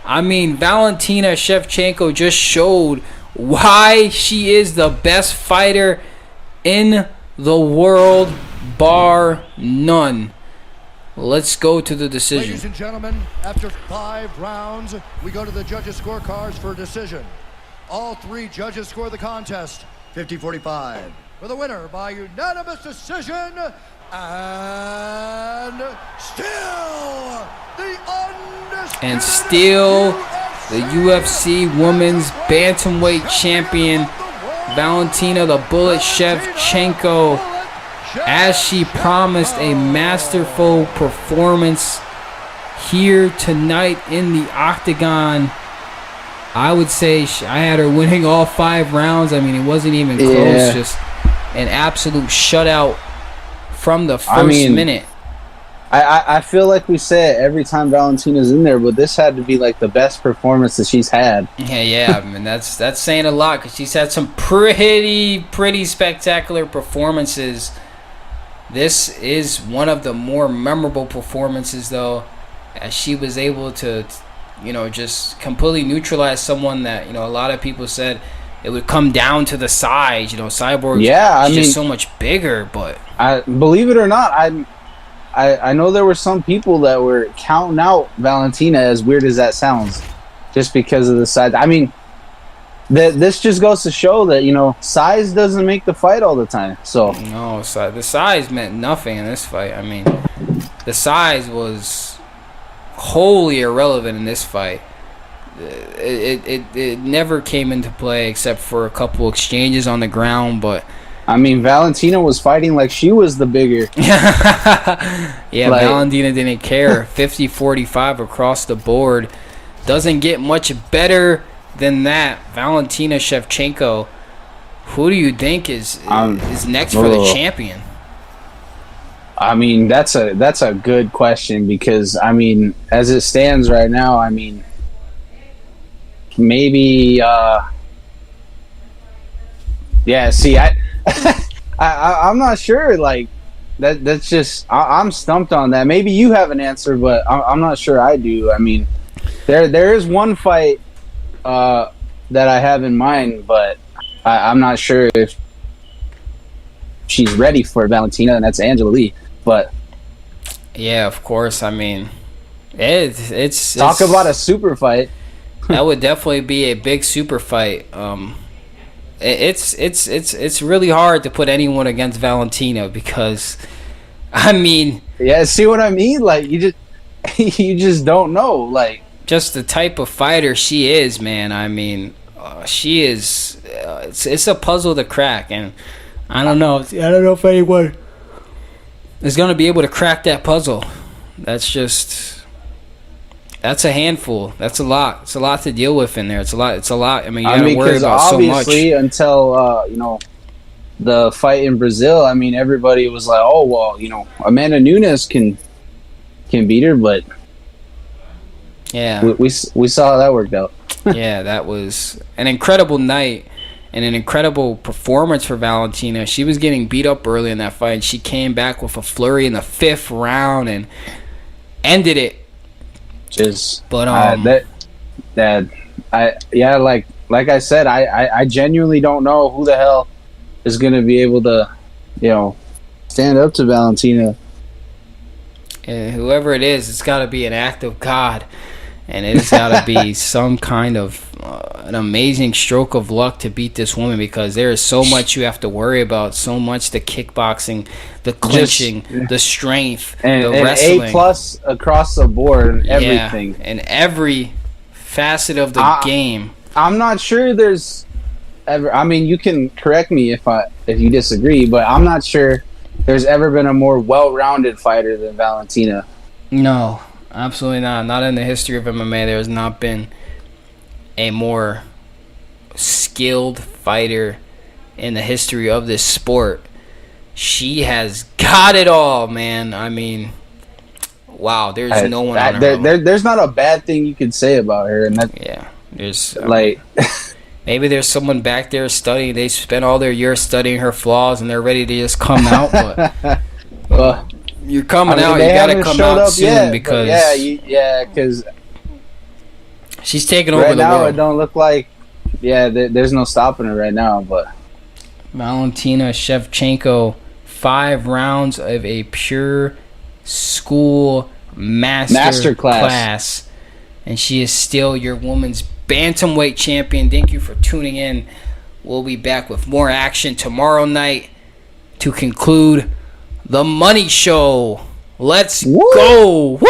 I mean, Valentina Shevchenko just showed why she is the best fighter in the world, bar none. Let's go to the decision. Ladies and gentlemen, after 5 rounds, we go to the judges' scorecards for a decision. All 3 judges score the contest 50-45. For the winner by unanimous decision, and still the undisputed the UFC Women's Bantamweight Champion, Valentina the Bullet Shevchenko, as she promised a masterful performance here tonight in the octagon. I would say I had her winning all 5 rounds. I mean, it wasn't even close. Just an absolute shutout from the first minute. I feel like we say it every time Valentina's in there, but this had to be like the best performance that she's had. Yeah. I mean, that's saying a lot because she's had some pretty spectacular performances. This is one of the more memorable performances, though, as she was able to, just completely neutralize someone that, a lot of people said it would come down to the size. Cyborg is just so much bigger, but I believe it or not, I know there were some people that were counting out Valentina, as weird as that sounds, just because of the size. I mean, this just goes to show that, size doesn't make the fight all the time. So no, the size meant nothing in this fight. I mean, the size was wholly irrelevant in this fight. It never came into play except for a couple exchanges on the ground, but I mean, Valentina was fighting like she was the bigger. Valentina didn't care. 50-45 across the board. Doesn't get much better than that. Valentina Shevchenko, who do you think is next for the champion? I mean, that's a good question because, I mean, as it stands right now, I mean, maybe I'm not sure. Like, that's just I'm stumped on that. Maybe you have an answer, but I'm not sure I do. I mean, there is one fight that I have in mind, but I'm not sure if she's ready for Valentina, and that's Angela Lee. But Yeah, of course. I mean, it's talk about a super fight. that would definitely be a big super fight. It's really hard to put anyone against Valentina because, I mean, Yeah, see what I mean? Like you just don't know. Like just the type of fighter she is, man. I mean, she is. It's a puzzle to crack, and I don't know. I don't know if anyone is gonna be able to crack that puzzle. That's a handful. That's a lot. It's a lot to deal with in there. It's a lot. I mean, you gotta worry about so much. Obviously, until the fight in Brazil, I mean, everybody was like, "Oh well, Amanda Nunes can beat her," but Yeah, we saw how that worked out. yeah, that was an incredible night and an incredible performance for Valentina. She was getting beat up early in that fight, and she came back with a flurry in the 5th round and ended it. Just But like I said, I genuinely don't know who the hell is going to be able to stand up to Valentina. whoever it is, it's got to be an act of God, and it's got to be some kind of an amazing stroke of luck to beat this woman, because there is so much you have to worry about, so much the kickboxing, the clinching, the strength, and the wrestling. A+ across the board, everything. Yeah, and every facet of the game. I'm not sure there's ever. I mean, you can correct me if you disagree, but I'm not sure there's ever been a more well-rounded fighter than Valentina. No, absolutely not. Not in the history of MMA. There has not been a more skilled fighter in the history of this sport. She has got it all, man. I mean, wow. There's no one on her level. There's not a bad thing you could say about her, and that. Yeah, there's like. Maybe there's someone back there studying. They spent all their years studying her flaws, and they're ready to just come out. But well, you're coming out. You gotta come out soon because because she's taking over right the now. world. It don't look like there's no stopping her right now. But Valentina Shevchenko, 5 rounds of a pure school master class, and she is still your woman's bantamweight champion. Thank you for tuning in. We'll be back with more action tomorrow night to conclude the Money Show. Let's go. Woo!